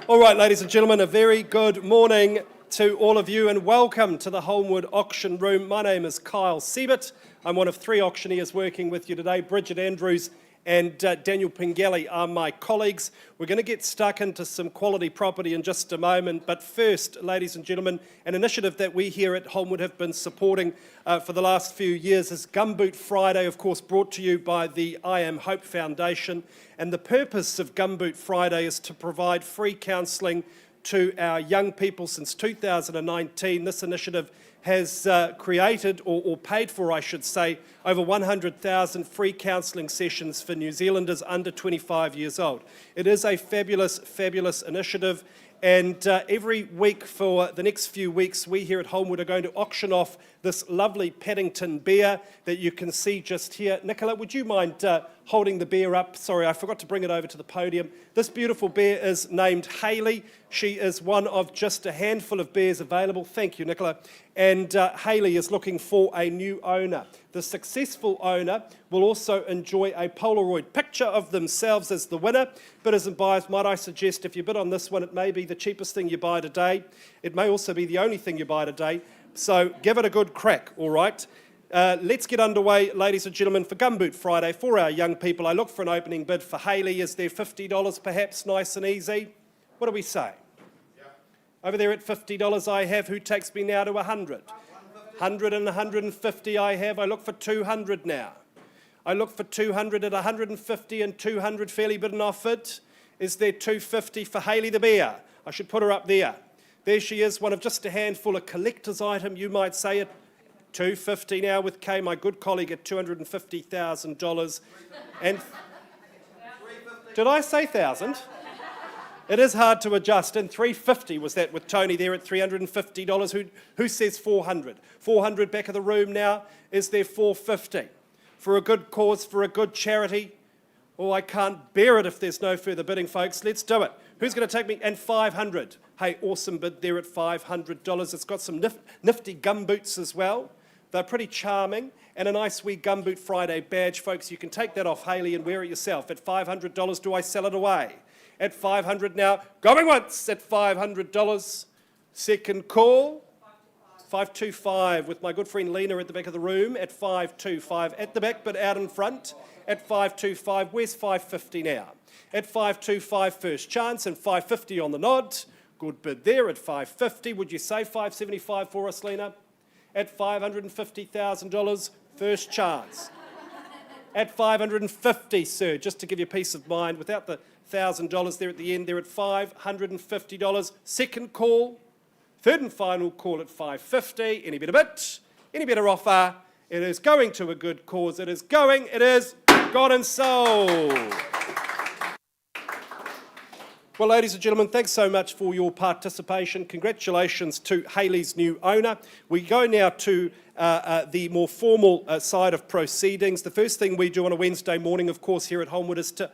All right, ladies and gentlemen, a very good morning to all of you and welcome to the Holmwood Auction Room. My name is Kyle Siebert. I'm one of three auctioneers working with you today. Bridget Andrews and Daniel Pingelli are my colleagues. We're going to get stuck into some quality property in just a moment, but first, ladies and gentlemen, an initiative that we here at Holmwood have been supporting for the last few years is Gumboot Friday, of course brought to you by the I Am Hope Foundation. And the purpose of Gumboot Friday is to provide free counselling to our young people. Since 2019, this initiative has created, or paid for, I should say, over 100,000 free counselling sessions for New Zealanders under 25 years old. It is a fabulous, fabulous initiative, and every week for the next few weeks, we here at Holmwood are going to auction off this lovely Paddington bear that you can see just here. Nicola, would you mind holding the bear up? Sorry, I forgot to bring it over to the podium. This beautiful bear is named Hayley. She is one of just a handful of bears available. Thank you, Nicola. And Hayley is looking for a new owner. The successful owner will also enjoy a Polaroid picture of themselves as the winner. Bidders and buyers, might I suggest if you bid on this one, it may be the cheapest thing you buy today. It may also be the only thing you buy today. So give it a good crack, all right? Let's get underway, ladies and gentlemen, for Gumboot Friday for our young people. I look for an opening bid for Hayley. Is there $50 perhaps, nice and easy? What do we say? Yeah. Over there at $50 I have. Who takes me now to 100? 100 and 150 I have. I look for 200 now. I look for 200 at 150 and 200 fairly bidden offered. Is there 250 for Hayley the bear? I should put her up there. There she is, one of just a handful of collector's item, you might say, at $250 now with Kay, my good colleague, at $250,000. And did I say 1,000? It is hard to adjust, and $350 was that with Tony there at $350. Who says 400? 400 back of the room now. Is there 450? For a good cause, for a good charity? Oh, I can't bear it if there's no further bidding, folks. Let's do it. Who's going to take me? And 500. Hey, awesome bid there at $500. It's got some nifty gumboots as well. They're pretty charming. And a nice wee Gumboot Friday badge, folks. You can take that off Hayley and wear it yourself. At $500, do I sell it away? At $500 now. Going once at $500. Second call. 525 with my good friend Lena at the back of the room at 525. At the back but out in front at 525. Where's 550 now? At 525 first chance and 550 on the nod. Good bid there at 550. Would you say 575 for us, Lena? At $550,000 first chance. At 550, sir, just to give you peace of mind, without the $1,000 there at the end, there at $550. Second call. Third and final call at 550. Any better bid? Any better offer? It is going to a good cause. It is going. It is gone and sold. Well, ladies and gentlemen, thanks so much for your participation. Congratulations to Hayley's new owner. We go now to the more formal side of proceedings. The first thing we do on a Wednesday morning, of course, here at Holmwood is to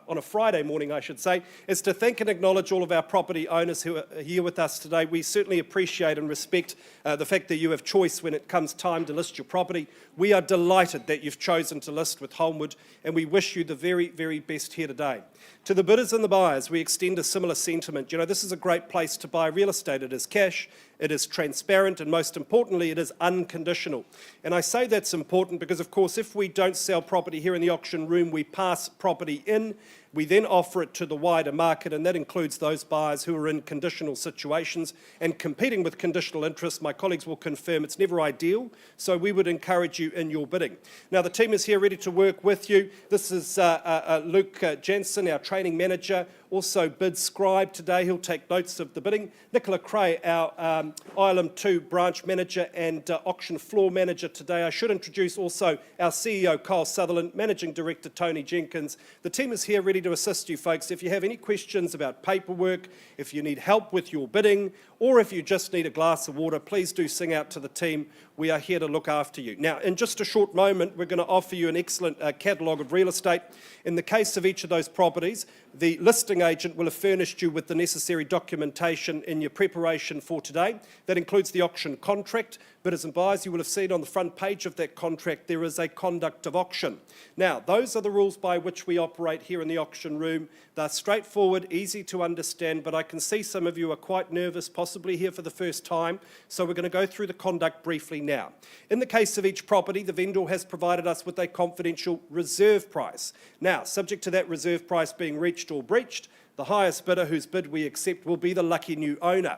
on a Friday morning, I should say, is to thank and acknowledge all of our property owners who are here with us today. We certainly appreciate and respect the fact that you have choice when it comes time to list your property. We are delighted that you've chosen to list with Holmwood, and we wish you the very, very best here today. To the bidders and the buyers, we extend a similar sentiment. You know, this is a great place to buy real estate. It is cash, it is transparent, and most importantly, it is unconditional. And I say that's important because, of course, if we don't sell property here in the auction room, we pass property in. We then offer it to the wider market, and that includes those buyers who are in conditional situations and competing with conditional interest. My colleagues will confirm it's never ideal, so we would encourage you in your bidding. Now, the team is here ready to work with you. This is Luke Jansen, our training manager, also bid scribe today. He'll take notes of the bidding. Nicola Cray, our Ireland 2 branch manager and auction floor manager today. I should introduce also our CEO, Kyle Sutherland, Managing Director, Tony Jenkins. The team is here ready to assist you, folks. If you have any questions about paperwork, if you need help with your bidding, or if you just need a glass of water, please do sing out to the team. we are here to look after you. Now, in just a short moment, we're going to offer you an excellent catalogue of real estate. In the case of each of those properties, the listing agent will have furnished you with the necessary documentation in your preparation for today. That includes the auction contract. Bidders and buyers, you will have seen on the front page of that contract there is a conduct of auction. Now, those are the rules by which we operate here in the auction room. They're straightforward, easy to understand, but I can see some of you are quite nervous, possibly here for the first time, so we're going to go through the conduct briefly now. In the case of each property, the vendor has provided us with a confidential reserve price. Now, subject to that reserve price being reached or breached, the highest bidder whose bid we accept will be the lucky new owner.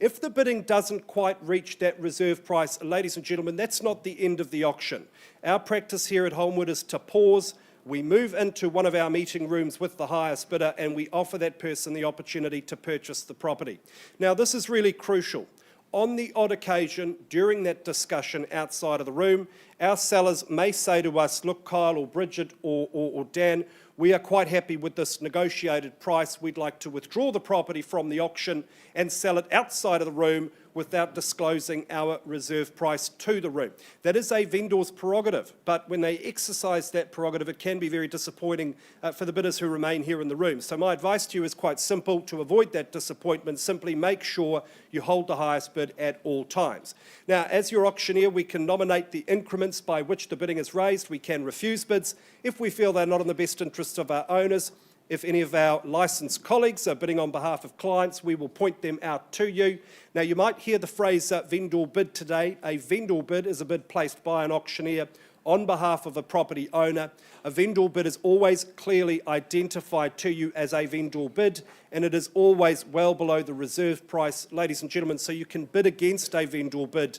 If the bidding doesn't quite reach that reserve price, ladies and gentlemen, that's not the end of the auction. Our practice here at Holmwood is to pause. We move into one of our meeting rooms with the highest bidder and we offer that person the opportunity to purchase the property. Now, this is really crucial. On the odd occasion, during that discussion outside of the room, our sellers may say to us, look, Kyle or Bridget or Dan, we are quite happy with this negotiated price. We'd like to withdraw the property from the auction and sell it outside of the room without disclosing our reserve price to the room. That is a vendor's prerogative, but when they exercise that prerogative, it can be very disappointing for the bidders who remain here in the room. So my advice to you is quite simple. To avoid that disappointment, simply make sure you hold the highest bid at all times. Now, as your auctioneer, we can nominate the increments by which the bidding is raised. We can refuse bids if we feel they're not in the best interests of our owners. If any of our licensed colleagues are bidding on behalf of clients, we will point them out to you. Now, you might hear the phrase vendor bid today. A vendor bid is a bid placed by an auctioneer on behalf of a property owner. A vendor bid is always clearly identified to you as a vendor bid, and it is always well below the reserve price, ladies and gentlemen, so you can bid against a vendor bid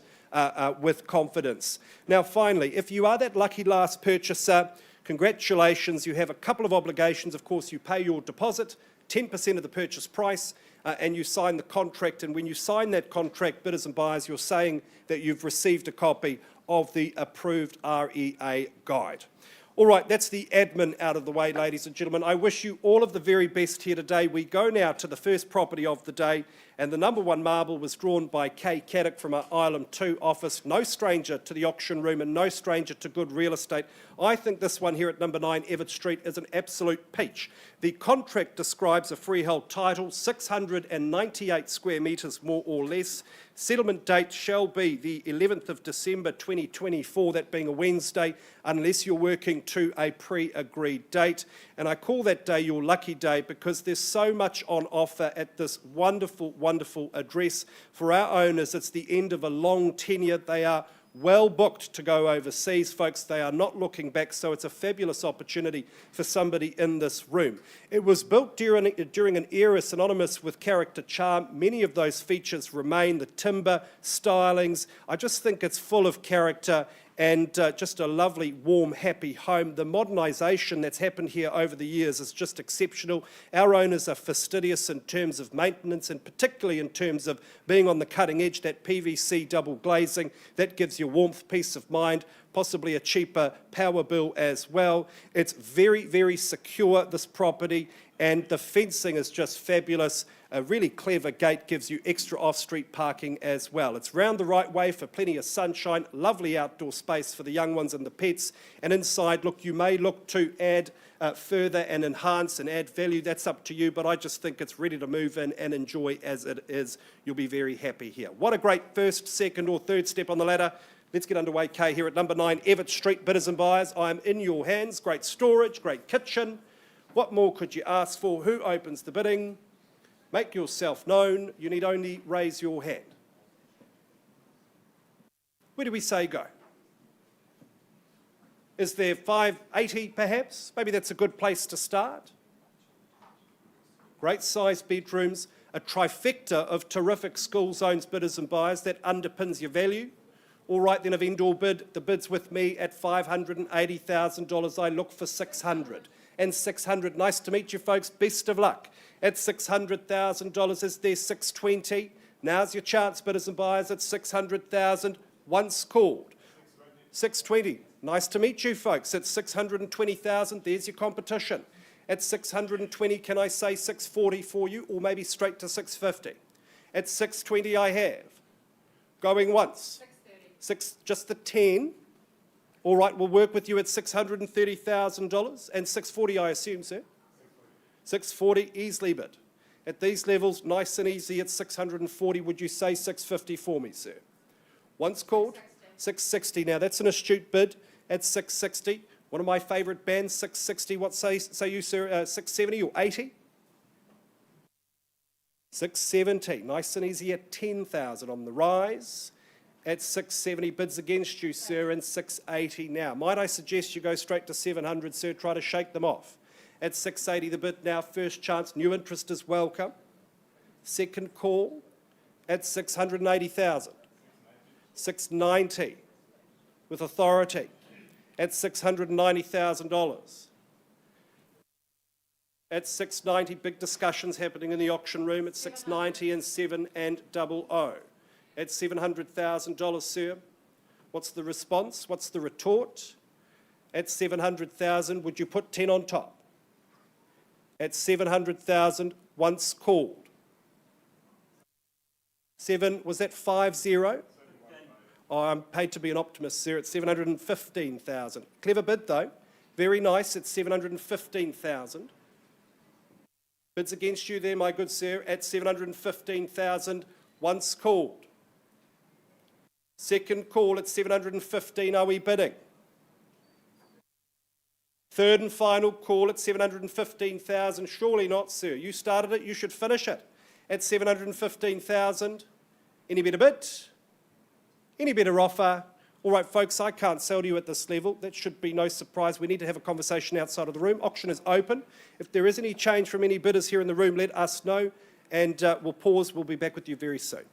with confidence. Now, finally, if you are that lucky last purchaser, congratulations, you have a couple of obligations. Of course, you pay your deposit, 10% of the purchase price, and you sign the contract. And when you sign that contract, bidders and buyers, you're saying that you've received a copy of the approved REA guide. All right, that's the admin out of the way, ladies and gentlemen. I wish you all of the very best here today. We go now to the first property of the day, and the number one marble was drawn by Kay Caddick from our Island 2 office. No stranger to the auction room and no stranger to good real estate. I think this one here at number 9 Evatt Street is an absolute peach. The contract describes a freehold title, 698 square metres more or less. Settlement date shall be the 11th of December 2024, that being a Wednesday, unless you're working to a pre-agreed date. And I call that day your lucky day because there's so much on offer at this wonderful, wonderful address. For our owners, it's the end of a long tenure. They are well booked to go overseas, folks. They are not looking back, so it's a fabulous opportunity for somebody in this room. It was built during an era synonymous with character charm. Many of those features remain, the timber, stylings. I just think it's full of character and just a lovely, warm, happy home. The modernisation that's happened here over the years is just exceptional. Our owners are fastidious in terms of maintenance and particularly in terms of being on the cutting edge. That PVC double glazing, that gives you warmth, peace of mind, possibly a cheaper power bill as well. It's very, very secure, this property, and the fencing is just fabulous. A really clever gate gives you extra off-street parking as well. It's round the right way for plenty of sunshine, lovely outdoor space for the young ones and the pets. And inside, look, you may look to add further and enhance and add value. That's up to you, but I just think it's ready to move in and enjoy as it is. You'll be very happy here. What a great first, second or third step on the ladder. Let's get underway, Kay, here at number 9 Evatt Street. Bidders and buyers, I am in your hands. Great storage, great kitchen. What more could you ask for? Who opens the bidding? Make yourself known. You need only raise your hand. Where do we say go? Is there 580 perhaps? Maybe that's a good place to start. Great sized bedrooms, a trifecta of terrific school zones, bidders and buyers, that underpins your value. All right, then a vendor bid. The bid's with me at $580,000. I look for 600. And 600, nice to meet you folks, best of luck. At $600,000, is there 620? Now's your chance, bidders and buyers, at 600,000, once called. 620, nice to meet you folks, at 620,000, there's your competition. At 620, can I say 640 for you, or maybe straight to 650? At 620 I have. Going once. Just the 10. All right, we'll work with you at $630,000 and $640, I assume, sir. $640, easily bid. At these levels, nice and easy at $640. Would you say $650 for me, sir? Once called, $660. Now that's an astute bid at $660. One of my favourite bands, $660. What say you, sir? $670 or $80? $670. Nice and easy at $10,000 on the rise. At $670, bids against you, sir, and $680 now. Might I suggest you go straight to $700, sir, try to shake them off. At $680 the bid now, first chance, new interest is welcome. Second call at $680,000. $690 with authority at $690,000. At $690, big discussions happening in the auction room at $690 and 700. At $700,000, sir. What's the response? What's the retort? At $700,000, would you put 10 on top? At $700,000, once called. Was that 5-0? Oh, I'm paid to be an optimist, sir, at $715,000. Clever bid, though. Very nice at $715,000. Bids against you there, my good sir, at $715,000, once called. Second call at $715, are we bidding? Third and final call at $715,000, surely not, sir. You started it, you should finish it at $715,000. Any better bid? Any better offer? All right, folks, I can't sell to you at this level. That should be no surprise. We need to have a conversation outside of the room. Auction is open. If there is any change from any bidders here in the room, let us know, and we'll pause. We'll be back with you very soon.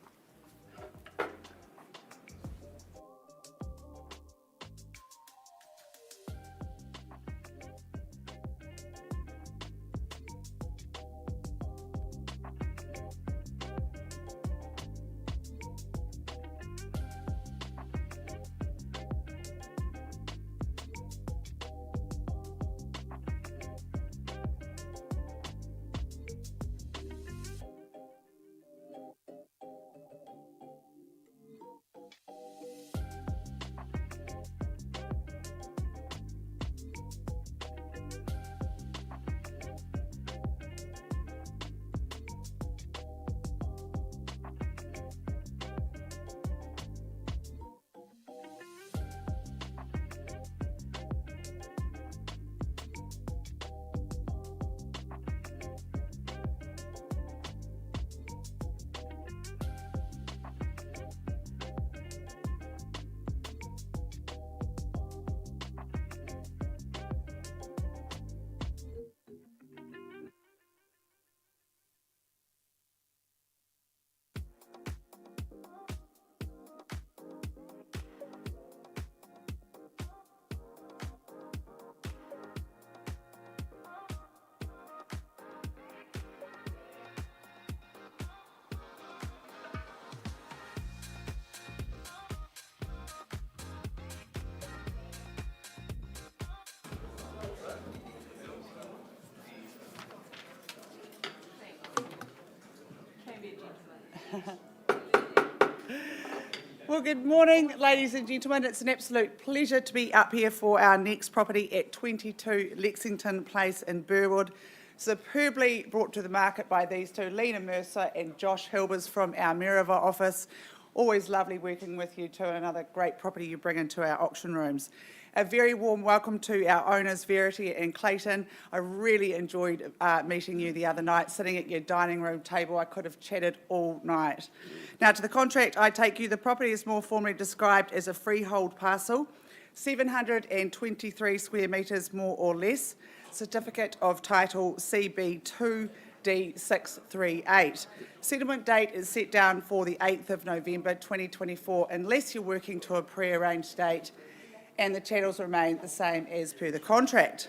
Well, good morning, ladies and gentlemen. It's an absolute pleasure to be up here for our next property at 22 Lexington Place in Burwood. Superbly brought to the market by these two, Lena Mercer and Josh Hilbers from our Merriva office. Always lovely working with you two, and another great property you bring into our auction rooms. A very warm welcome to our owners, Verity and Clayton. I really enjoyed meeting you the other night, sitting at your dining room table. I could have chatted all night. Now, to the contract, I take you. The property is more formally described as a freehold parcel, 723 square metres more or less, certificate of title CB2D638. Settlement date is set down for the 8th of November 2024, unless you're working to a pre-arranged date, and the chattels remain the same as per the contract.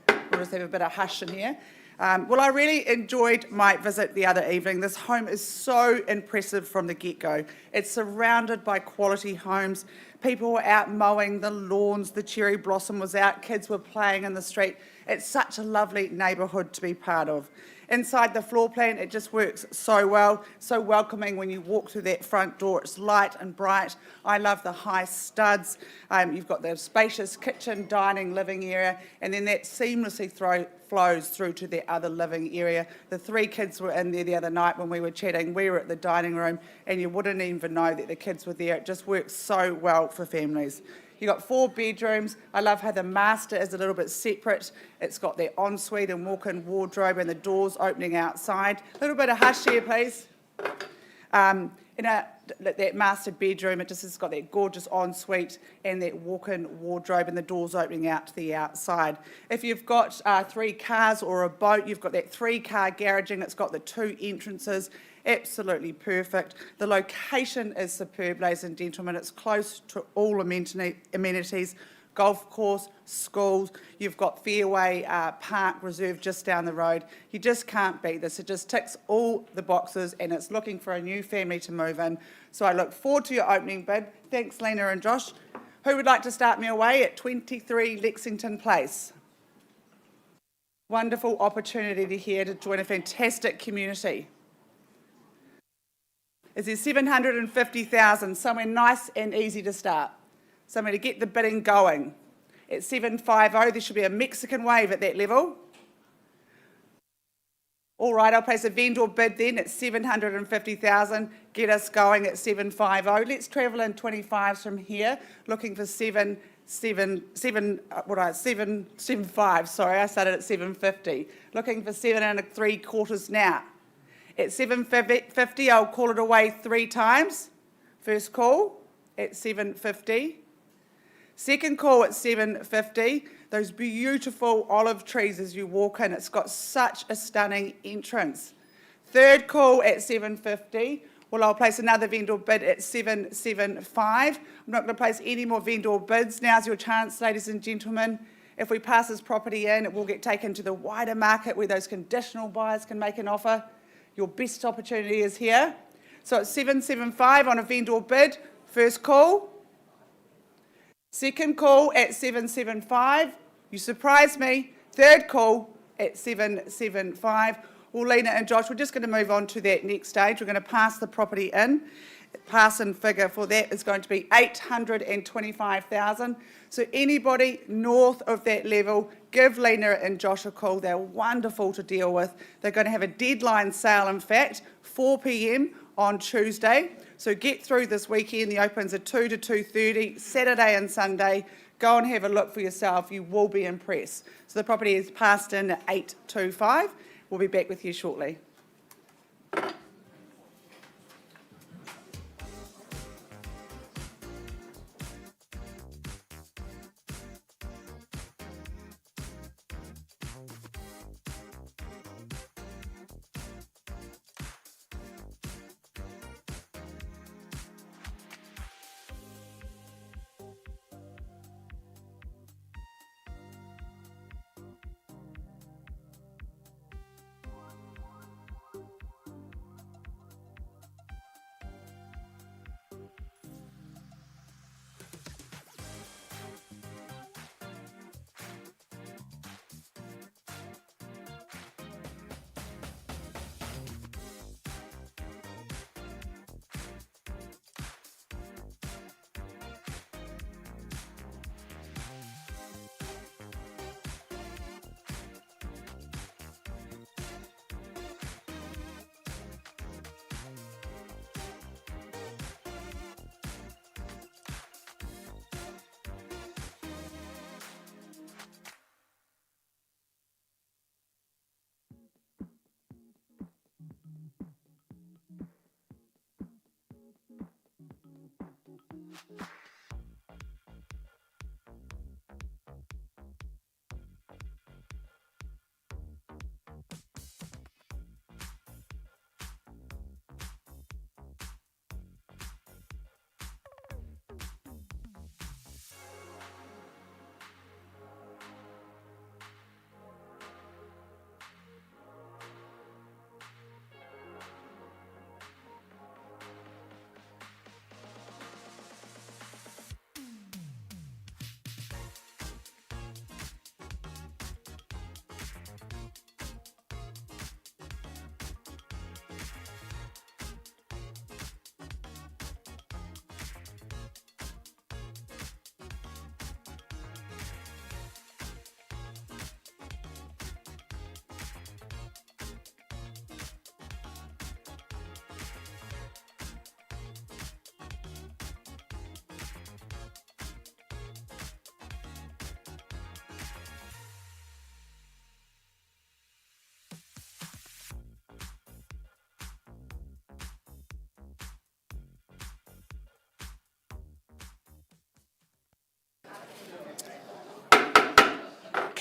We'll just have a bit of hush in here. Well, I really enjoyed my visit the other evening. This home is so impressive from the get-go. It's surrounded by quality homes. People were out mowing the lawns, the cherry blossom was out, kids were playing in the street. It's such a lovely neighbourhood to be part of. Inside the floor plan, it just works so well, so welcoming when you walk through that front door. It's light and bright. I love the high studs. You've got the spacious kitchen, dining, living area, and then that seamlessly flows through to the other living area. The 3 kids were in there the other night when we were chatting. We were at the dining room, and you wouldn't even know that the kids were there. It just works so well for families. You've got 4 bedrooms. I love how the master is a little bit separate. It's got their ensuite and walk-in wardrobe and the doors opening outside. A little bit of hush here, please. In that master bedroom, it just has got that gorgeous ensuite and that walk-in wardrobe and the doors opening out to the outside. If you've got 3 cars or a boat, you've got that 3-car garaging. It's got the 2 entrances. Absolutely perfect. The location is superb, ladies and gentlemen. It's close to all amenities, golf course, schools. You've got Fairway Park Reserve just down the road. You just can't beat this. It just ticks all the boxes, and it's looking for a new family to move in. So I look forward to your opening bid. Thanks, Lena and Josh. Who would like to start me away at 23 Lexington Place? Wonderful opportunity here to join a fantastic community. Is there 750,000, somewhere nice and easy to start, somewhere to get the bidding going. At 750, there should be a Mexican wave at that level. All right, I'll place a vendor bid then at 750,000, get us going at 750. Let's travel in 25s from here, looking for 775, sorry, I started at 750. Looking for 7.75 now. At 750, I'll call it away 3 times. First call at 750. Second call at 750. Those beautiful olive trees as you walk in. It's got such a stunning entrance. Third call at 750. Well, I'll place another vendor bid at 775. I'm not going to place any more vendor bids. Now's your chance, ladies and gentlemen. If we pass this property in, it will get taken to the wider market where those conditional buyers can make an offer. Your best opportunity is here. So it's 775 on a vendor bid. First call. Second call at 775. You surprised me. Third call at 775. Well, Lena and Josh, we're just going to move on to that next stage. We're going to pass the property in. Pass-in figure for that is going to be 825,000. So anybody north of that level, give Lena and Josh a call. They're wonderful to deal with. They're going to have a deadline sale, in fact, 4 p.m. on Tuesday. So get through this weekend. The opens are 2 to 2:30, Saturday and Sunday. Go and have a look for yourself. You will be impressed. So the property is passed in at 825. We'll be back with you shortly.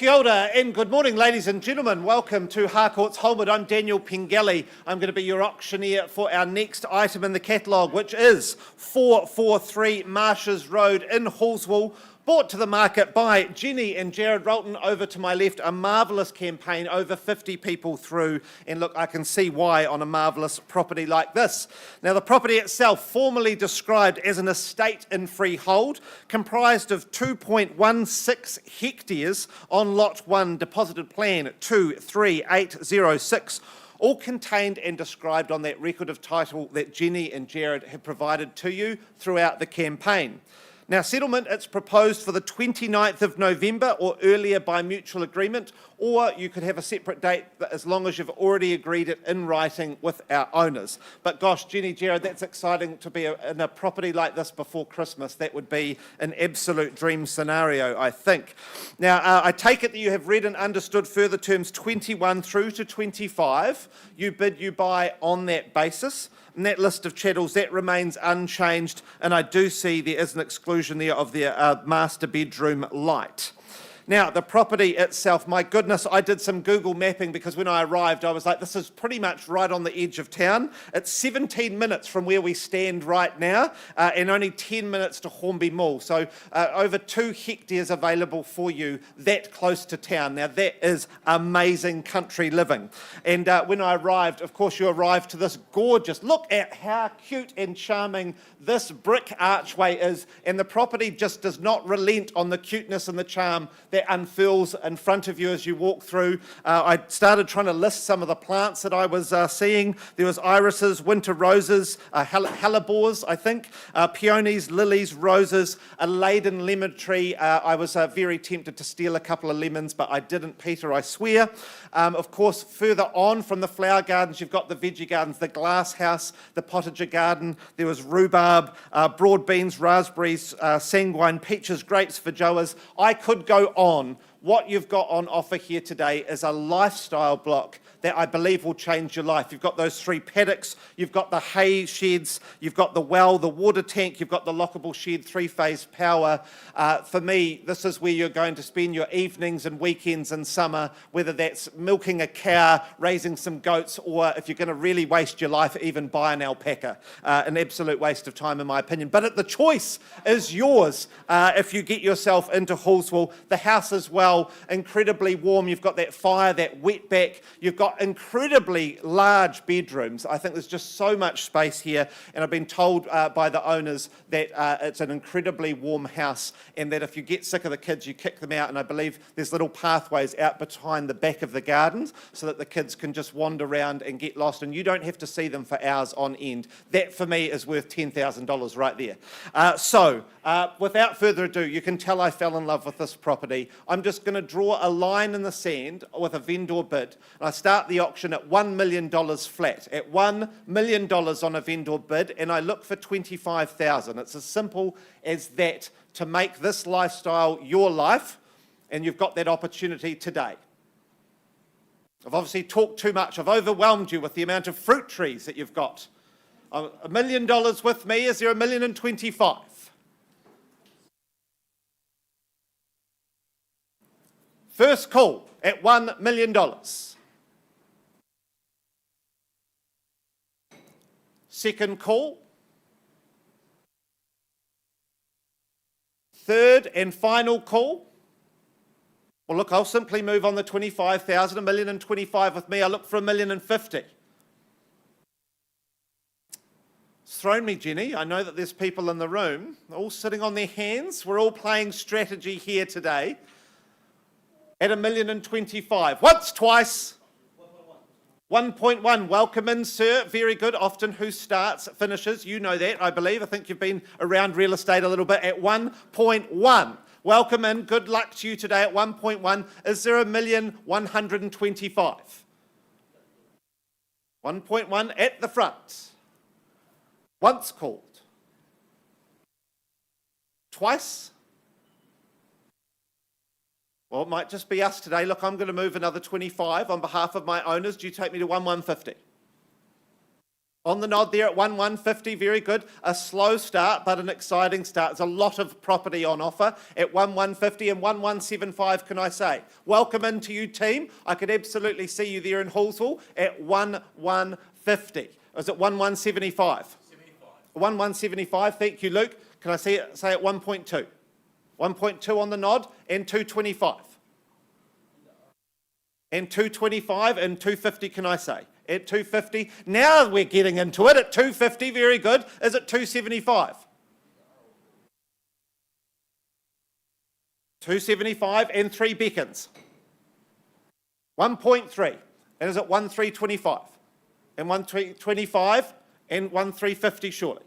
Kia ora and good morning, ladies and gentlemen. Welcome to Harcourt's Holmwood. I'm Daniel Pengelly. I'm going to be your auctioneer for our next item in the catalogue, which is 443 Marshs Road in Halwell, brought to the market by Jenny and Jared Rolton. Over to my left, a marvellous campaign, over 50 people through, and look, I can see why on a marvellous property like this. Now, the property itself, formally described as an estate in freehold, comprised of 2.16 hectares on Lot 1, deposited plan 23806, all contained and described on that record of title that Jenny and Jared have provided to you throughout the campaign. Now, settlement, it's proposed for the 29th of November or earlier by mutual agreement, or you could have a separate date as long as you've already agreed it in writing with our owners. But gosh, Jenny, Jared, that's exciting to be in a property like this before Christmas. That would be an absolute dream scenario, I think. Now, I take it that you have read and understood further terms 21 through to 25. You bid, you buy on that basis. And that list of chattels, that remains unchanged, and I do see there is an exclusion there of the master bedroom light. Now, the property itself, my goodness, I did some Google mapping because when I arrived, I was like, this is pretty much right on the edge of town. It's 17 minutes from where we stand right now and only 10 minutes to Hornby Mall. So over 2 hectares available for you that close to town. Now, that is amazing country living. And when I arrived, of course, you arrived to this gorgeous, look at how cute and charming this brick archway is. And the property just does not relent on the cuteness and the charm that unfurls in front of you as you walk through. I started trying to list some of the plants that I was seeing. There was irises, winter roses, hellebores, I think, peonies, lilies, roses, a laden lemon tree. I was very tempted to steal a couple of lemons, but I didn't, Peter, I swear. Of course, further on from the flower gardens, you've got the veggie gardens, the glass house, the potager garden. There was rhubarb, broad beans, raspberries, sanguine, peaches, grapes, feijoas. I could go on. What you've got on offer here today is a lifestyle block that I believe will change your life. You've got those 3 paddocks, you've got the hay sheds, you've got the well, the water tank, you've got the lockable shed, 3-phase power. For me, this is where you're going to spend your evenings and weekends in summer, whether that's milking a cow, raising some goats, or if you're going to really waste your life, even buy an alpaca. An absolute waste of time, in my opinion. But the choice is yours if you get yourself into Halwell. The house as well, incredibly warm. You've got that fire, that wetback. You've got incredibly large bedrooms. I think there's just so much space here, and I've been told by the owners that it's an incredibly warm house, and that if you get sick of the kids, you kick them out, and I believe there's little pathways out behind the back of the gardens so that the kids can just wander around and get lost, and you don't have to see them for hours on end. That, for me, is worth $10,000 right there. Without further ado, you can tell I fell in love with this property. I'm just going to draw a line in the sand with a vendor bid, and I start the auction at $1 million flat, at $1 million on a vendor bid, and I look for $25,000. It's as simple as that to make this lifestyle your life, and you've got that opportunity today. I've obviously talked too much. I've overwhelmed you with the amount of fruit trees that you've got. $1 million with me. Is there $1,025,000? First call at $1 million. Second call. Third and final call. Well, look, I'll simply move on the 25,000, $1,025,000 with me. I look for $1,050,000. It's thrown me, Jenny. I know that there's people in the room, all sitting on their hands. We're all playing strategy here today. At $1,025,000. Once, twice. 1.1. Welcome in, sir. Very good. Often who starts, finishes. You know that, I believe. I think you've been around real estate a little bit. At 1.1. Welcome in. Good luck to you today at 1.1. Is there $1,125,000? 1.1 at the front. Once called. Twice. Well, it might just be us today. Look, I'm going to move another 25 on behalf of my owners. Do you take me to 1,150? On the nod there at 1,150, very good. A slow start, but an exciting start. There's a lot of property on offer at 1,150 and 1,175, can I say. Welcome into you, team. I could absolutely see you there in Halwell at 1,150. Or is it 1,175? 1,175, thank you, Luke. Can I say at 1.2? 1.2 on the nod and 225. And 225 and 250, can I say? At 250. Now we're getting into it at 250, very good. Is it 275? 275 and 3 beacons. 1.3. And is it 1,325? And 1,325 and 1,350 surely.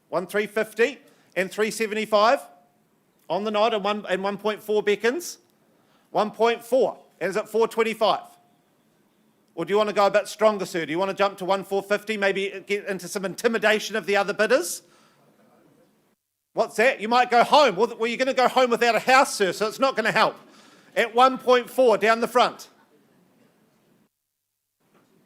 1,350 and 375 on the nod and 1.4 beacons. 1.4. And is it 425? Or do you want to go a bit stronger, sir? Do you want to jump to 1,450, maybe get into some intimidation of the other bidders? What's that? You might go home. Well, you're going to go home without a house, sir, so it's not going to help. At 1.4, down the front.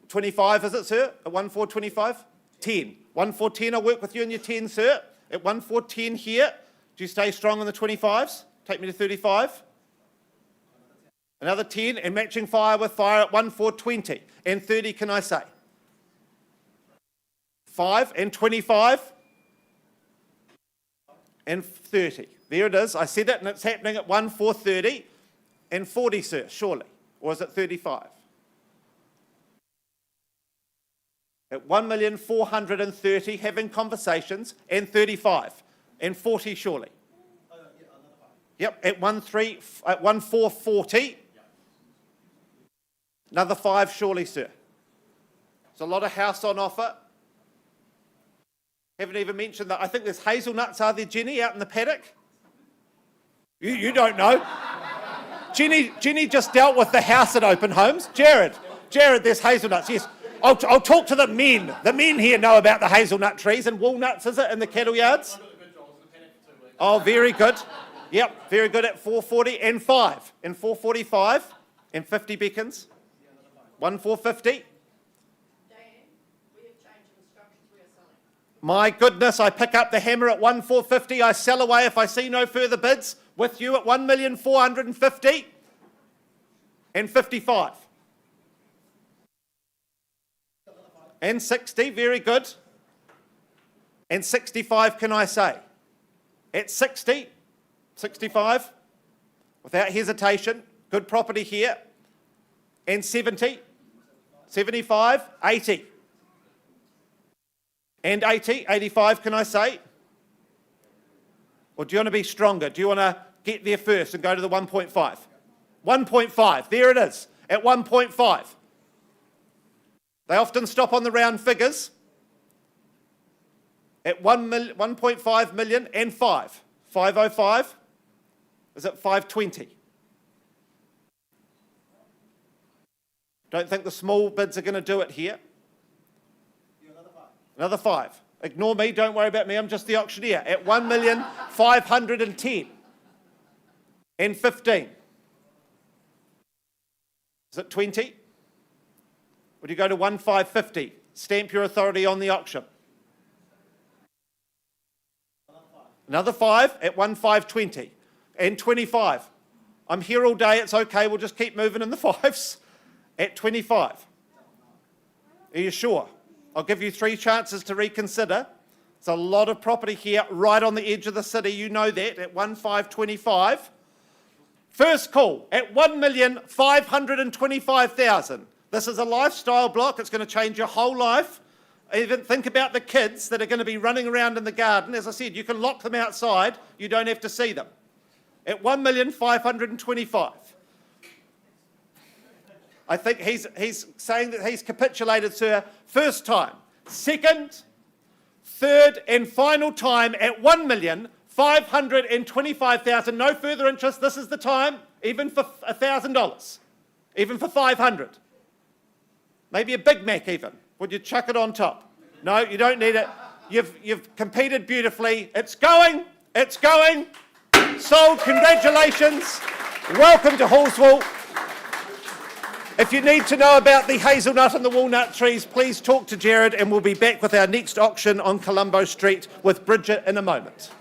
25, is it, sir? At 1,425? 10. 1,410, I'll work with you on your 10, sir. At 1,410 here. Do you stay strong on the 25s? Take me to 35. Another 10 and matching fire with fire at 1,420 and 30, can I say? 5 and 25 and 30. There it is. I said it and it's happening at 1,430 and 40, sir, surely. Or is it 35? At 1,430, having conversations, and 35 and 40, surely. Yep, at 1,440. Another 5, surely, sir. There's a lot of house on offer. Haven't even mentioned that. I think there's hazelnuts, are there, Jenny, out in the paddock? You don't know. Jenny just dealt with the house at Open Homes. Jared, there's hazelnuts, yes. I'll talk to the men. The men here know about the hazelnut trees and walnuts, is it, in the cattle yards? Oh, very good. Yep, very good at 440 and 5 and 445 and 50 beacons. 1,450. Diane, we have changed the instructions we are selling. My goodness, I pick up the hammer at 1,450. I sell away if I see no further bids. With you at 1,450 and 55. And 60, very good. And 65, can I say? At 60, 65, without hesitation, good property here. And 70, 75, 80. And 80, 85, can I say? Or do you want to be stronger? Do you want to get there first and go to the 1.5? 1.5, there it is, at 1.5. They often stop on the round figures. At 1.5 million and 5. 505, is it 520? Don't think the small bids are going to do it here. Another 5. Ignore me, don't worry about me, I'm just the auctioneer. At 1,510 and 15. Is it 20? Would you go to 1,550? Stamp your authority on the auction. Another 5 at 1,520 and 25. I'm here all day, it's okay, we'll just keep moving in the 5s. At 25. Are you sure? I'll give you 3 chances to reconsider. There's a lot of property here right on the edge of the city, you know that, at 1,525. First call at 1,525,000. This is a lifestyle block, it's going to change your whole life. Even think about the kids that are going to be running around in the garden. As I said, you can lock them outside, you don't have to see them. At 1,525. I think he's saying that he's capitulated, sir, first time. Second, third and final time at 1,525,000. No further interest, this is the time, even for $1,000, even for 500. Maybe a Big Mac even. Would you chuck it on top? No, you don't need it. You've competed beautifully. It's going. Sold, congratulations. Welcome to Halwell. If you need to know about the hazelnut and the walnut trees, please talk to Jared, and we'll be back with our next auction on Colombo Street with Bridget in a moment.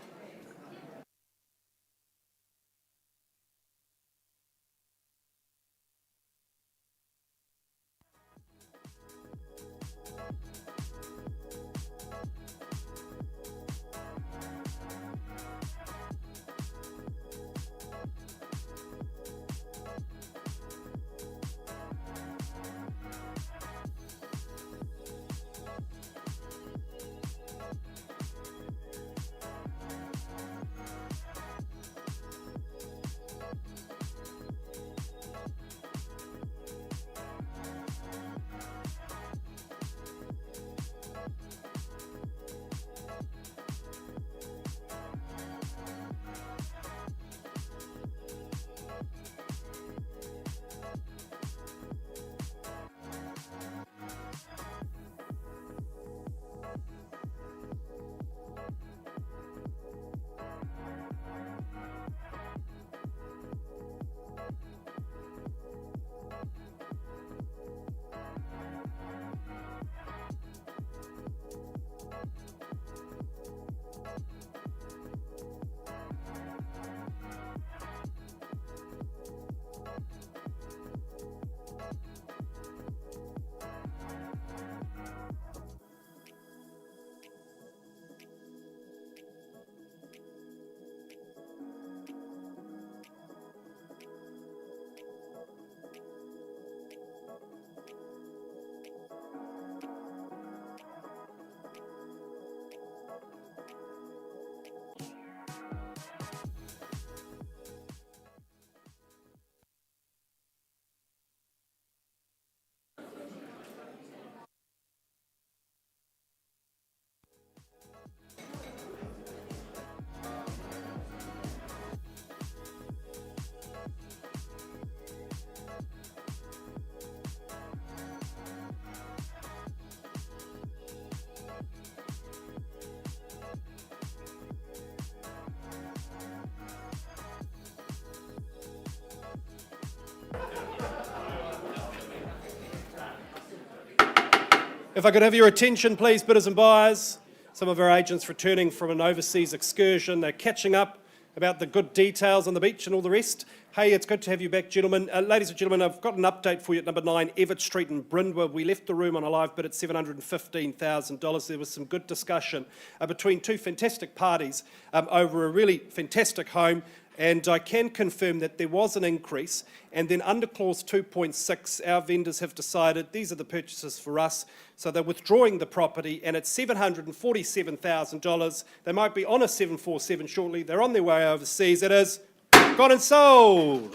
If I could have your attention, please, bidders and buyers. Some of our agents returning from an overseas excursion. They're catching up about the good details on the beach and all the rest. Hey, it's good to have you back, gentlemen. Ladies and gentlemen, I've got an update for you at number 9, Evatt Street in Brindwa. We left the room on a live bid at $715,000. There was some good discussion between two fantastic parties over a really fantastic home. And I can confirm that there was an increase, and then under clause 2.6, our vendors have decided these are the purchases for us, so they're withdrawing the property, and it's $747,000. They might be on a 747 shortly. They're on their way overseas. It is gone and sold.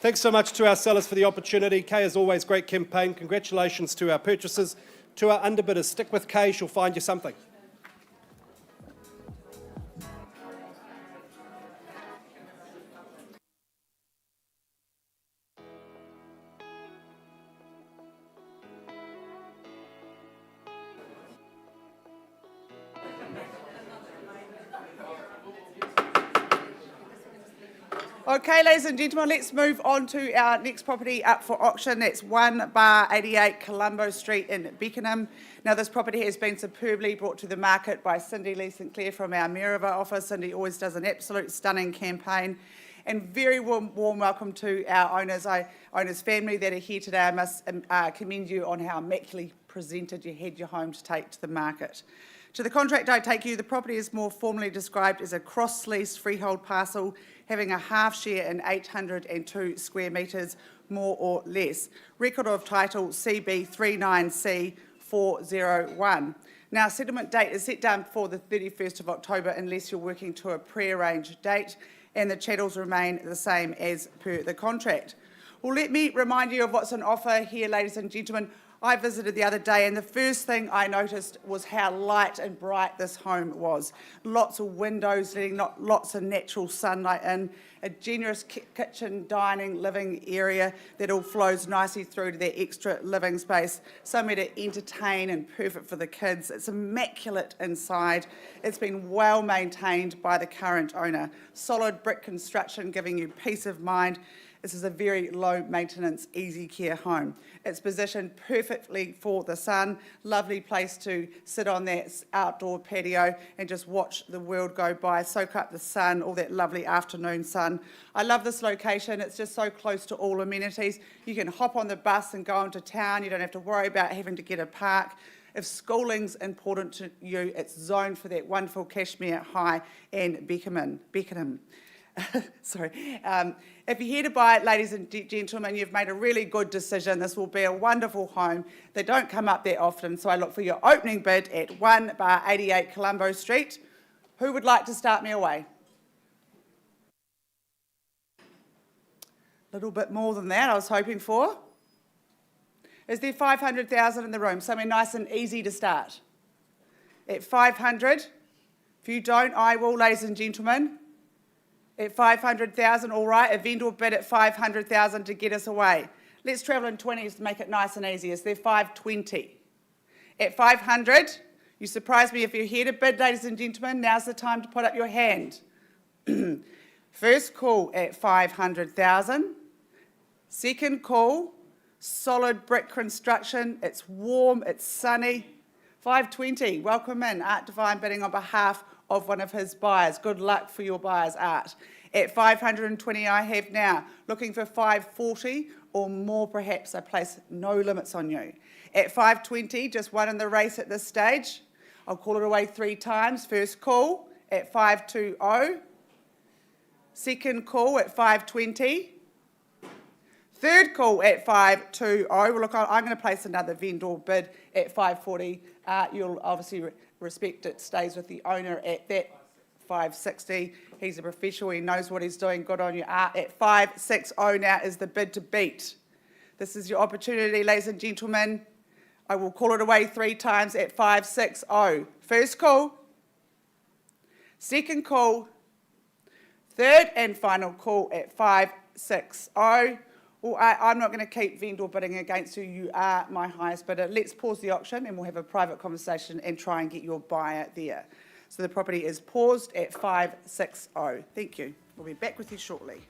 Thanks so much to our sellers for the opportunity. Kay, as always, great campaign. Congratulations to our purchasers. To our underbidders, stick with Kay. She'll find you something. Okay, ladies and gentlemen, let's move on to our next property up for auction. That's 1/88 Colombo Street in Beckenham. Now, this property has been superbly brought to the market by Cindy Lee St Clair from our Mayorava office. Cindy always does an absolute stunning campaign. And very warm welcome to our owners family that are here today. I must commend you on how immaculately presented you had your home to take to the market. To the contract I take you, the property is more formally described as a cross-leased freehold parcel having a half share in 802 square metres, more or less. Record of title CB39C401. Now, settlement date is set down for the 31st of October unless you're working to a pre-arranged date, and the chattels remain the same as per the contract. Well, let me remind you of what's on offer here, ladies and gentlemen. I visited the other day, and the first thing I noticed was how light and bright this home was. Lots of windows letting lots of natural sunlight in, a generous kitchen, dining, living area that all flows nicely through to their extra living space, somewhere to entertain and perfect for the kids. It's immaculate inside. It's been well maintained by the current owner. Solid brick construction giving you peace of mind. This is a very low maintenance, easy care home. It's positioned perfectly for the sun, lovely place to sit on that outdoor patio and just watch the world go by, soak up the sun, all that lovely afternoon sun. I love this location, it's just so close to all amenities. You can hop on the bus and go into town, you don't have to worry about having to get a park. If schooling's important to you, it's zoned for that wonderful Cashmere High and Beckenham. Sorry. If you're here to buy it, ladies and gentlemen, you've made a really good decision. This will be a wonderful home. They don't come up that often, so I look for your opening bid at 1/88 Colombo Street. Who would like to start me away? A little bit more than that I was hoping for. Is there 500,000 in the room? Something nice and easy to start. At 500. If you don't, I will, ladies and gentlemen. At 500,000, all right, a vendor bid at 500,000 to get us away. Let's travel in 20s to make it nice and easy. Is there 520? At 500, you surprise me if you're here to bid, ladies and gentlemen. Now's the time to put up your hand. First call at 500,000. Second call, solid brick construction. It's warm, it's sunny. 520, welcome in. Art Divine bidding on behalf of one of his buyers. Good luck for your buyers, Art. At 520 I have now. Looking for 540 or more perhaps. I place no limits on you. At 520, just one in the race at this stage. I'll call it away 3 times. First call at 520. Second call at 520. Third call at 520. Well, look, I'm going to place another vendor bid at 540. You'll obviously respect it stays with the owner at that 560. He's a professional, he knows what he's doing. Good on you, Art. At 560 now is the bid to beat. This is your opportunity, ladies and gentlemen. I will call it away 3 times at 560. First call. Second call. Third and final call at 560. Well, I'm not going to keep vendor bidding against you. You are my highest bidder. Let's pause the auction and we'll have a private conversation and try and get your buyer there. So the property is paused at 560. Thank you. We'll be back with you shortly.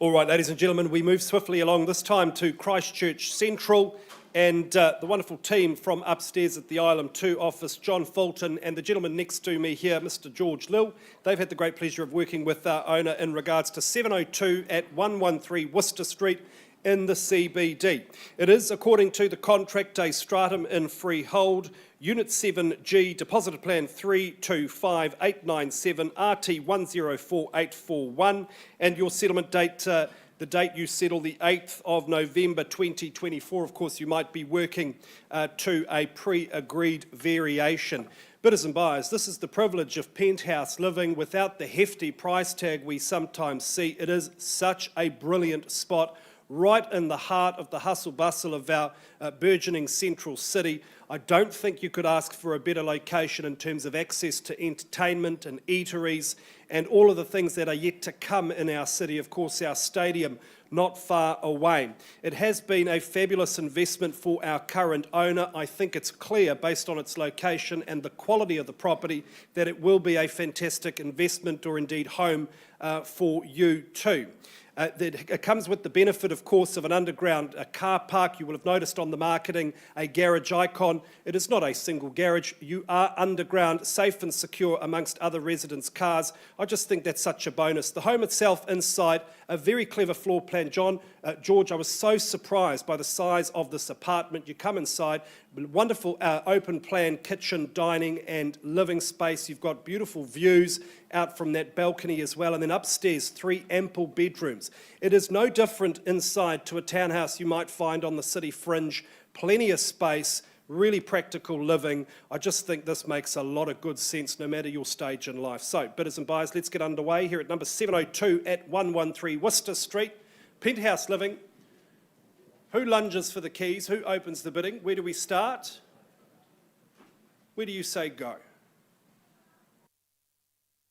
All right, ladies and gentlemen, we move swiftly along, this time to Christchurch Central, and the wonderful team from upstairs at the Island 2 office, John Fulton and the gentleman next to me here, Mr. George Lill. They've had the great pleasure of working with our owner in regards to 702 at 113 Worcester Street in the CBD. It is, according to the contract, a stratum in freehold, Unit 7G, Deposited Plan 325897, RT 104841, and your settlement date the date you settle, the 8th of November 2024. Of course, you might be working to a pre-agreed variation. Bidders and buyers, this is the privilege of penthouse living without the hefty price tag we sometimes see. It is such a brilliant spot, right in the heart of the hustle bustle of our burgeoning central city. I don't think you could ask for a better location in terms of access to entertainment and eateries and all of the things that are yet to come in our city. Of course, our stadium not far away. It has been a fabulous investment for our current owner. I think it's clear, based on its location and the quality of the property, that it will be a fantastic investment or indeed home for you too. It comes with the benefit, of course, of an underground car park. You will have noticed on the marketing a garage icon. It is not a single garage. You are underground, safe and secure amongst other residents' cars. I just think that's such a bonus. The home itself inside, a very clever floor plan. George, I was so surprised by the size of this apartment. You come inside, wonderful open plan kitchen, dining and living space. You've got beautiful views out from that balcony as well, and then upstairs 3 ample bedrooms. It is no different inside to a townhouse you might find on the city fringe. Plenty of space, really practical living. I just think this makes a lot of good sense no matter your stage in life. So, bidders and buyers, let's get underway here at number 702 at 113 Worcester Street. Penthouse living. Who lunges for the keys? Who opens the bidding? Where do we start? Where do you say go?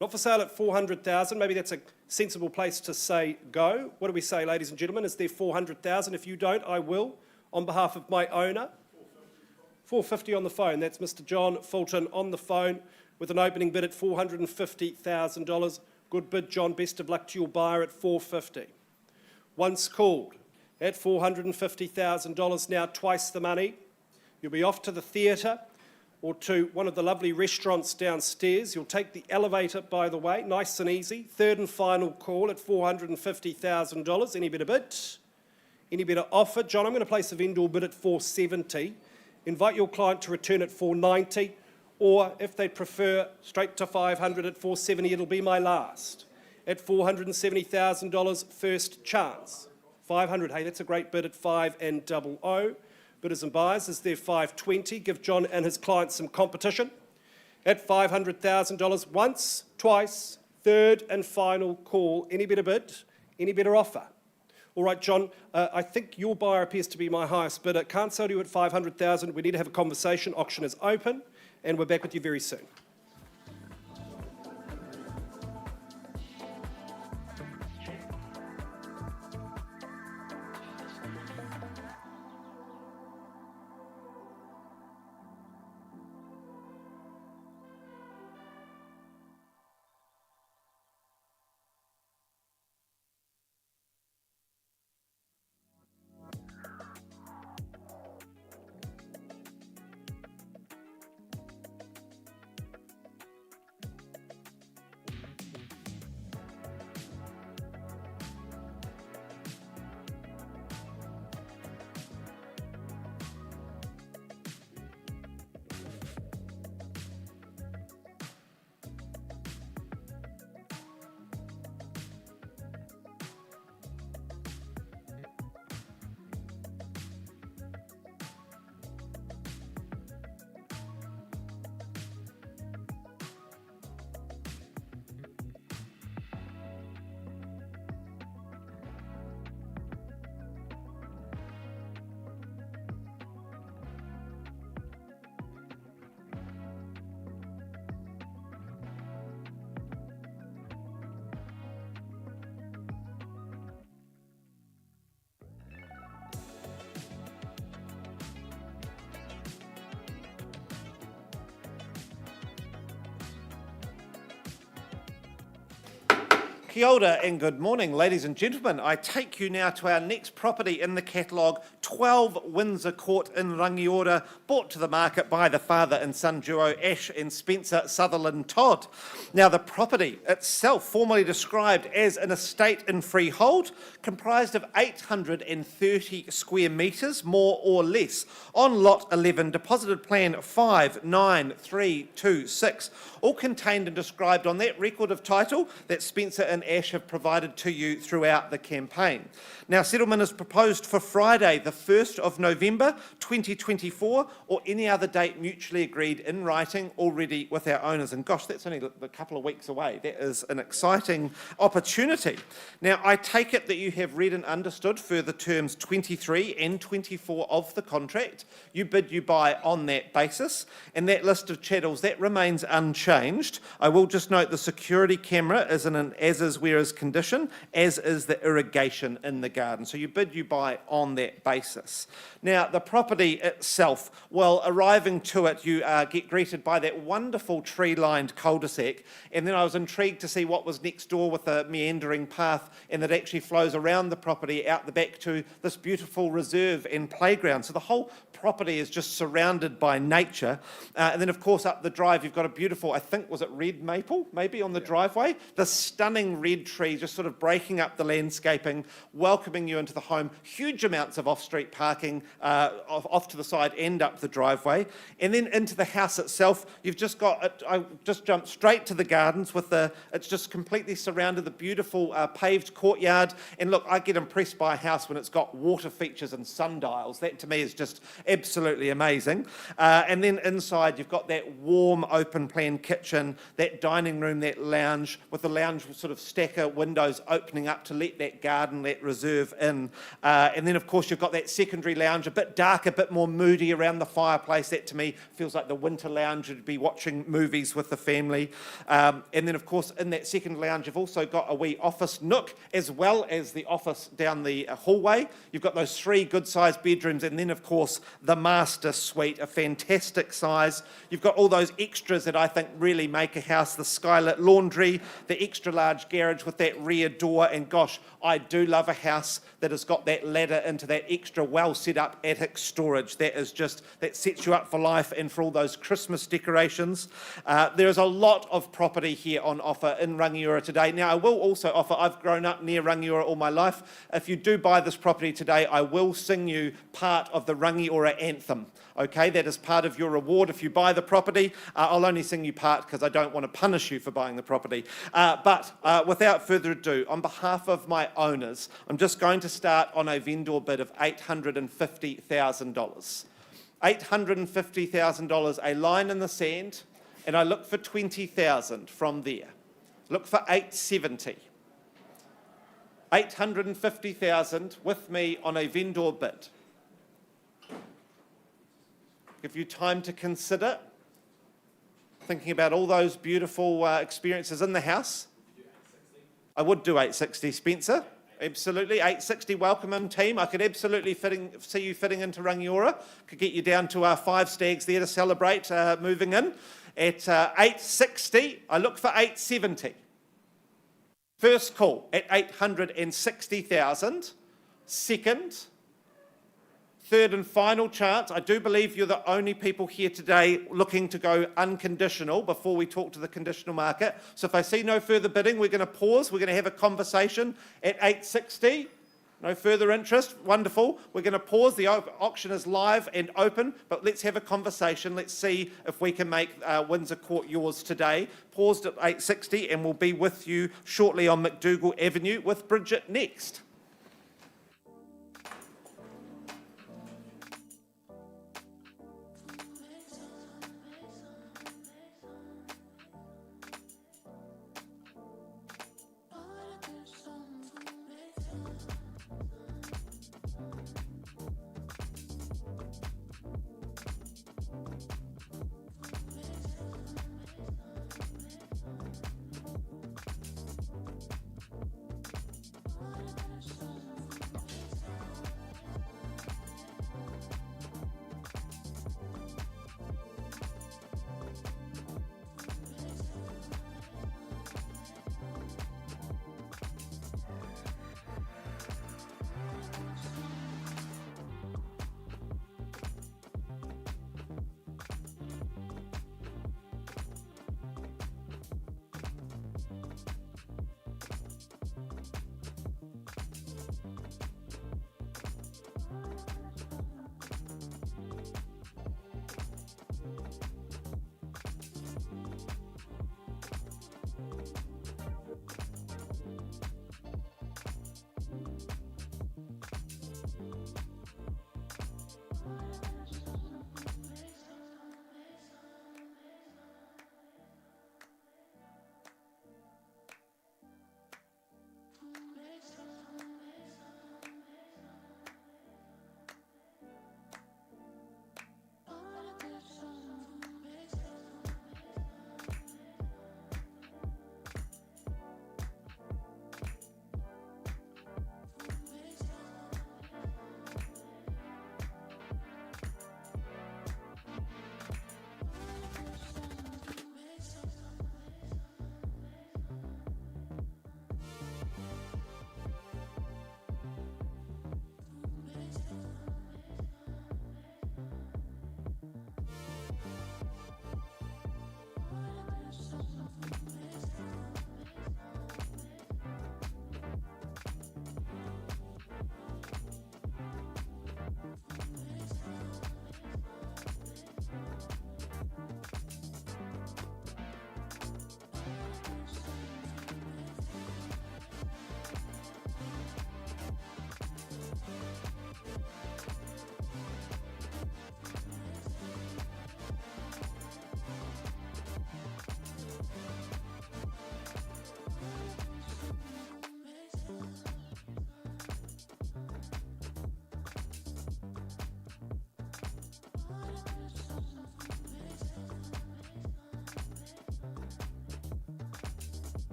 Not for sale at 400,000. Maybe that's a sensible place to say go. What do we say, ladies and gentlemen? Is there 400,000? If you don't, I will, on behalf of my owner. 450 on the phone. That's Mr. John Fulton on the phone with an opening bid at $450,000. Good bid, John. Best of luck to your buyer at 450. Once called at $450,000, now twice the money. You'll be off to the theatre or to one of the lovely restaurants downstairs. You'll take the elevator, by the way, nice and easy. Third and final call at $450,000. Any better bid? Any better offer? John, I'm going to place a vendor bid at 470. Invite your client to return at 490, or if they prefer, straight to 500 at 470, it'll be my last. At $470,000, first chance. 500, hey, that's a great bid at 500. Bidders and buyers, is there 520? Give John and his client some competition. At $500,000, once, twice, third and final call. Any better bid? Any better offer? All right, John, I think your buyer appears to be my highest bidder. Can't sell to you at 500,000. We need to have a conversation. Auction is open, and we're back with you very soon. Kia ora and good morning, ladies and gentlemen. I take you now to our next property in the catalogue, 12 Windsor Court in Rangiora, brought to the market by the father and son duo Ash and Spencer Sutherland Todd. Now, the property itself, formerly described as an estate in freehold, comprised of 830 square metres, more or less, on Lot 11, Deposited Plan 59326, all contained and described on that record of title that Spencer and Ash have provided to you throughout the campaign. Now, settlement is proposed for Friday, the 1st of November 2024, or any other date mutually agreed in writing already with our owners. And gosh, that's only a couple of weeks away. That is an exciting opportunity. Now, I take it that you have read and understood further terms 23 and 24 of the contract. You bid, you buy on that basis, and that list of chattels, that remains unchanged. I will just note the security camera is in an as-is, whereas condition, as is the irrigation in the garden. So you bid, you buy on that basis. Now, the property itself, well, arriving to it, you get greeted by that wonderful tree-lined cul-de-sac, and then I was intrigued to see what was next door with a meandering path, and that actually flows around the property out the back to this beautiful reserve and playground. So the whole property is just surrounded by nature. And then, of course, up the drive, you've got a beautiful, I think, was it red maple, maybe, on the driveway? The stunning red tree just sort of breaking up the landscaping, welcoming you into the home. Huge amounts of off-street parking, off to the side and up the driveway. And then into the house itself, you've just got, I just jumped straight to the gardens with it's just completely surrounded, the beautiful paved courtyard. And look, I get impressed by a house when it's got water features and sundials. That to me is just absolutely amazing. And then inside, you've got that warm open plan kitchen, that dining room, that lounge, with the lounge sort of stacker windows opening up to let that garden, that reserve in. And then, of course, you've got that secondary lounge, a bit dark, a bit more moody around the fireplace. That to me feels like the winter lounge. You'd be watching movies with the family. And then, of course, in that second lounge, you've also got a wee office nook, as well as the office down the hallway. You've got those 3 good-sized bedrooms, and then, of course, the master suite, a fantastic size. You've got all those extras that I think really make a house, the skylit laundry, the extra large garage with that rear door, and gosh, I do love a house that has got that ladder into that extra well set up attic storage. That sets you up for life and for all those Christmas decorations. There is a lot of property here on offer in Rangiora today. Now, I will also offer, I've grown up near Rangiora all my life. If you do buy this property today, I will sing you part of the Rangiora anthem. Okay, that is part of your reward if you buy the property. I'll only sing you part because I don't want to punish you for buying the property. But without further ado, on behalf of my owners, I'm just going to start on a vendor bid of $850,000. $850,000, a line in the sand, and I look for $20,000 from there. Look for $870,000. $850,000 with me on a vendor bid. Give you time to consider, thinking about all those beautiful experiences in the house. I would do 860, Spencer. Absolutely, 860. Welcome in, team. I could absolutely see you fitting into Rangiora. Could get you down to our 5 stags there to celebrate moving in. At 860, I look for 870. First call at 860,000. Second. Third and final chance. I do believe you're the only people here today looking to go unconditional before we talk to the conditional market. So if I see no further bidding, we're going to pause. We're going to have a conversation at 860. No further interest. Wonderful. We're going to pause. The auction is live and open, but let's have a conversation. Let's see if we can make Windsor Court yours today. Paused at 860, and we'll be with you shortly on McDougall Avenue with Bridget next.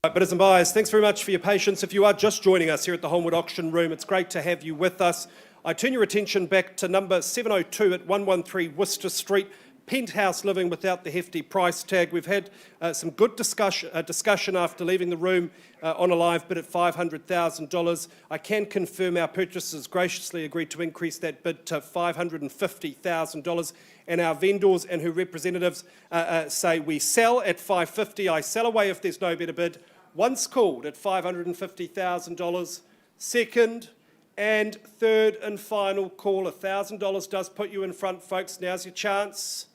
Bidders and buyers, thanks very much for your patience. If you are just joining us here at the Holmwood Auction Room, it's great to have you with us. I turn your attention back to number 702 at 113 Worcester Street, penthouse living without the hefty price tag. We've had some good discussion after leaving the room on a live bid at $500,000. I can confirm our purchasers graciously agreed to increase that bid to $550,000, and our vendors and her representatives say we sell at $550,000. I sell away if there's no better bid. Once called at $550,000. Second and third and final call, $1,000 does put you in front, folks. Now's your chance.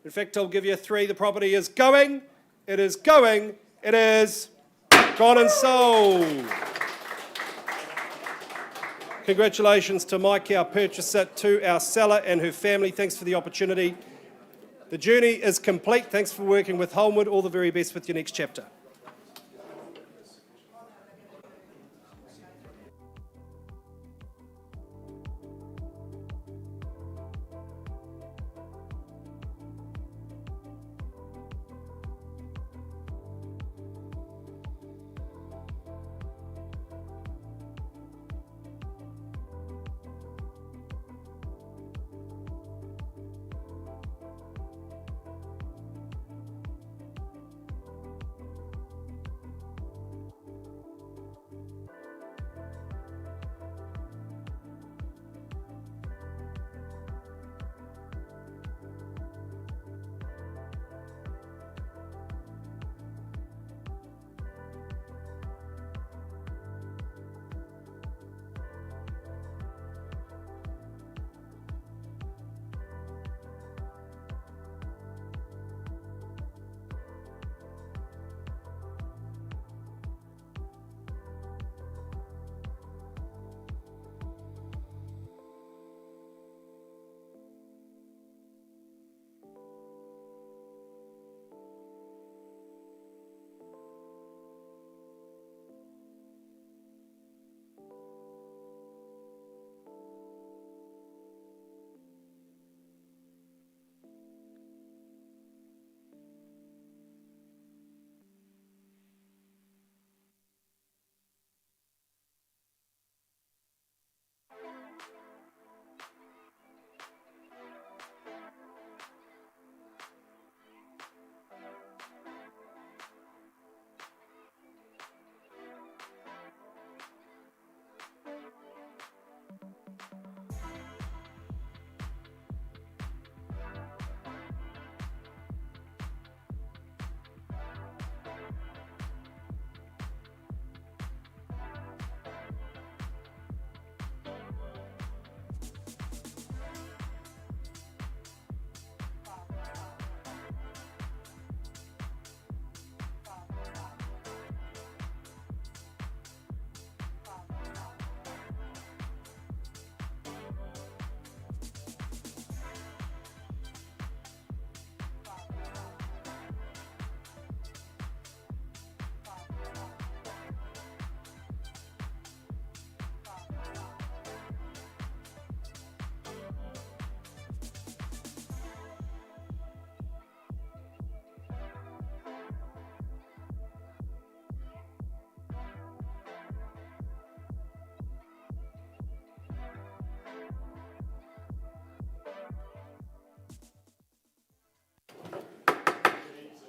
In fact, I'll give you three. The property is going. It is going. It is gone and sold. Congratulations to Mike, our purchaser, to our seller and her family. Thanks for the opportunity. The journey is complete. Thanks for working with Holmwood. All the very best with your next chapter.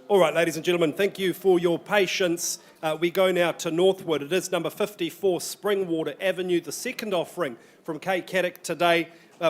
All right, ladies and gentlemen, thank you for your patience. We go now to Northwood. It is number 54 Springwater Avenue, the second offering from Kay Caddick today,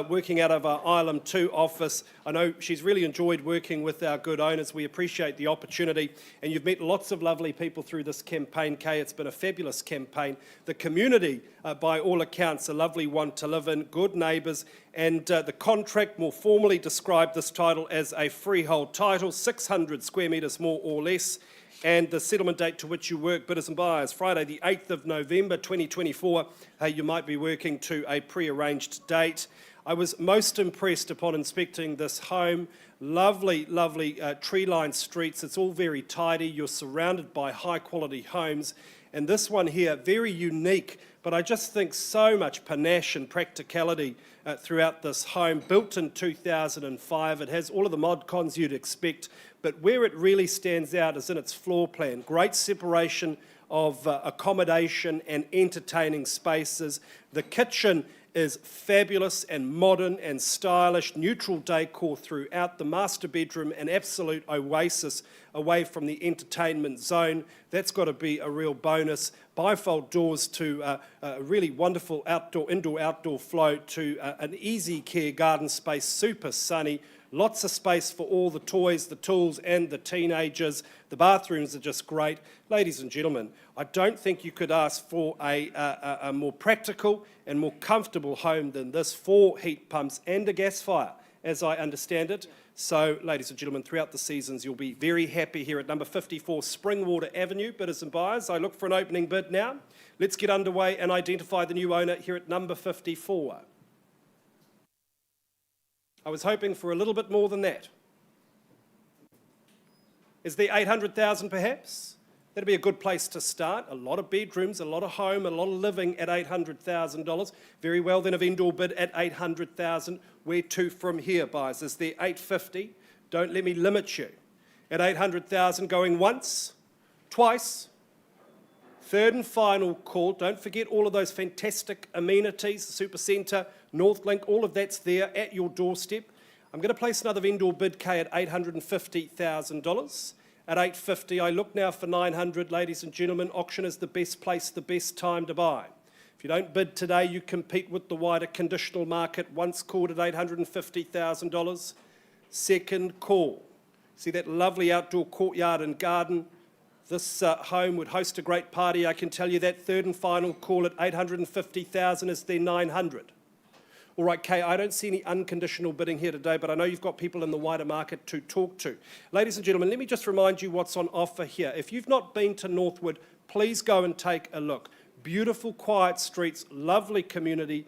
working out of our Island 2 office. I know she's really enjoyed working with our good owners. We appreciate the opportunity, and you've met lots of lovely people through this campaign, Kay. It's been a fabulous campaign. The community, by all accounts, a lovely one to live in, good neighbours, and the contract more formally described this title as a freehold title, 600 square metres more or less, and the settlement date to which you work, bidders and buyers, Friday the 8th of November 2024. You might be working to a pre-arranged date. I was most impressed upon inspecting this home. Lovely, lovely tree-lined streets. It's all very tidy. You're surrounded by high-quality homes. And this one here, very unique but I just think so much panache and practicality throughout this home. Built in 2005, it has all of the mod cons you'd expect, but where it really stands out is in its floor plan. Great separation of accommodation and entertaining spaces. The kitchen is fabulous and modern and stylish, neutral decor throughout. The master bedroom, an absolute oasis away from the entertainment zone. That's got to be a real bonus. Bifold doors to a really wonderful indoor-outdoor flow to an easy care garden space, super sunny. Lots of space for all the toys, the tools, and the teenagers. The bathrooms are just great. Ladies and gentlemen, I don't think you could ask for a more practical and more comfortable home than this. 4 heat pumps and a gas fire, as I understand it. So, ladies and gentlemen, throughout the seasons, you'll be very happy here at number 54 Springwater Avenue. Bidders and buyers, I look for an opening bid now. Let's get underway and identify the new owner here at number 54. I was hoping for a little bit more than that. Is there 800,000 perhaps? That'd be a good place to start. A lot of bedrooms, a lot of home, a lot of living at $800,000. Very well then, a vendor bid at 800,000. Where to from here, buyers? Is there 850? Don't let me limit you. At 800,000 going once, twice, third and final call. Don't forget all of those fantastic amenities, the Super Centre, Northlink, all of that's there at your doorstep. I'm going to place another vendor bid K at $850,000. At $850, I look now for $900, ladies and gentlemen. Auction is the best place, the best time to buy. If you don't bid today, you compete with the wider conditional market. Once called at $850,000. Second call. See that lovely outdoor courtyard and garden? This home would host a great party, I can tell you that. Third and final call at $850,000 is their $900. All right, Kay, I don't see any unconditional bidding here today, but I know you've got people in the wider market to talk to. Ladies and gentlemen, let me just remind you what's on offer here. If you've not been to Northwood, please go and take a look. Beautiful, quiet streets, lovely community,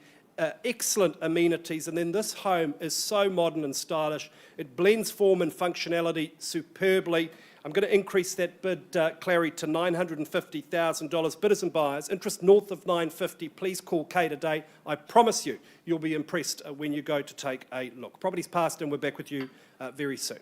excellent amenities, and then this home is so modern and stylish. It blends form and functionality superbly. I'm going to increase that bid, Clary, to $950,000. Bidders and buyers, interest north of $950, please call Kay today. I promise you, you'll be impressed when you go to take a look. Property's passed and we're back with you very soon.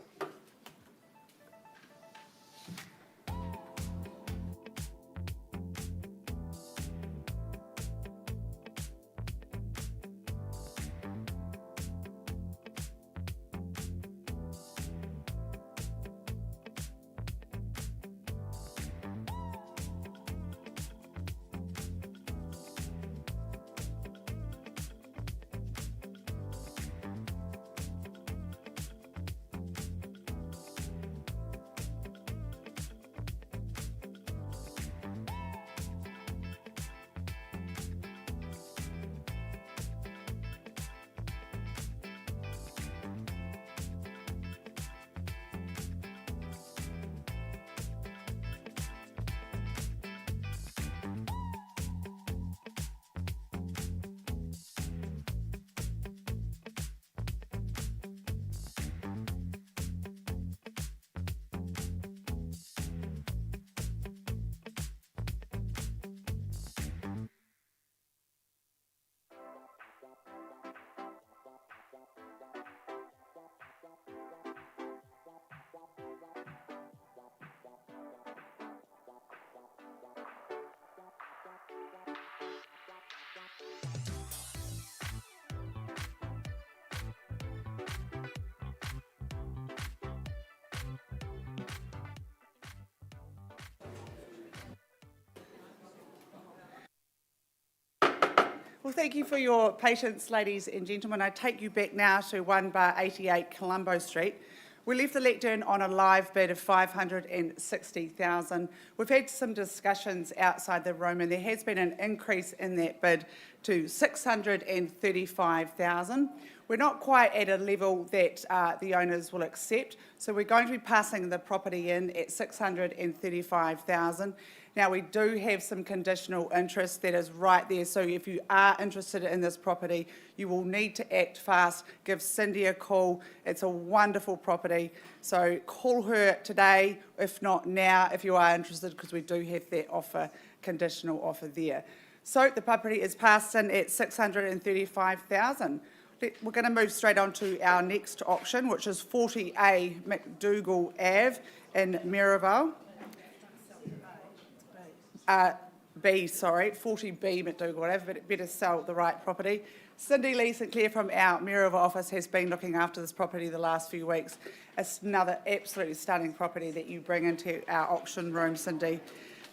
Well, thank you for your patience, ladies and gentlemen. I take you back now to 1 bar 88 Colombo Street. We left the lectern on a live bid of $560,000. We've had some discussions outside the room, and there has been an increase in that bid to $635,000. We're not quite at a level that the owners will accept, so we're going to be passing the property in at $635,000. Now, we do have some conditional interest that is right there, so if you are interested in this property, you will need to act fast. Give Cindy a call. It's a wonderful property, so call her today, if not now, if you are interested, because we do have that offer, conditional offer there. So the property is passed in at $635,000. We're going to move straight on to our next auction, which is 40A McDougall Ave in Maryvale. 40B McDougall Ave, but better sell the right property. Cindy Lee St Clair from our Maryvale office has been looking after this property the last few weeks. It's another absolutely stunning property that you bring into our auction room, Cindy.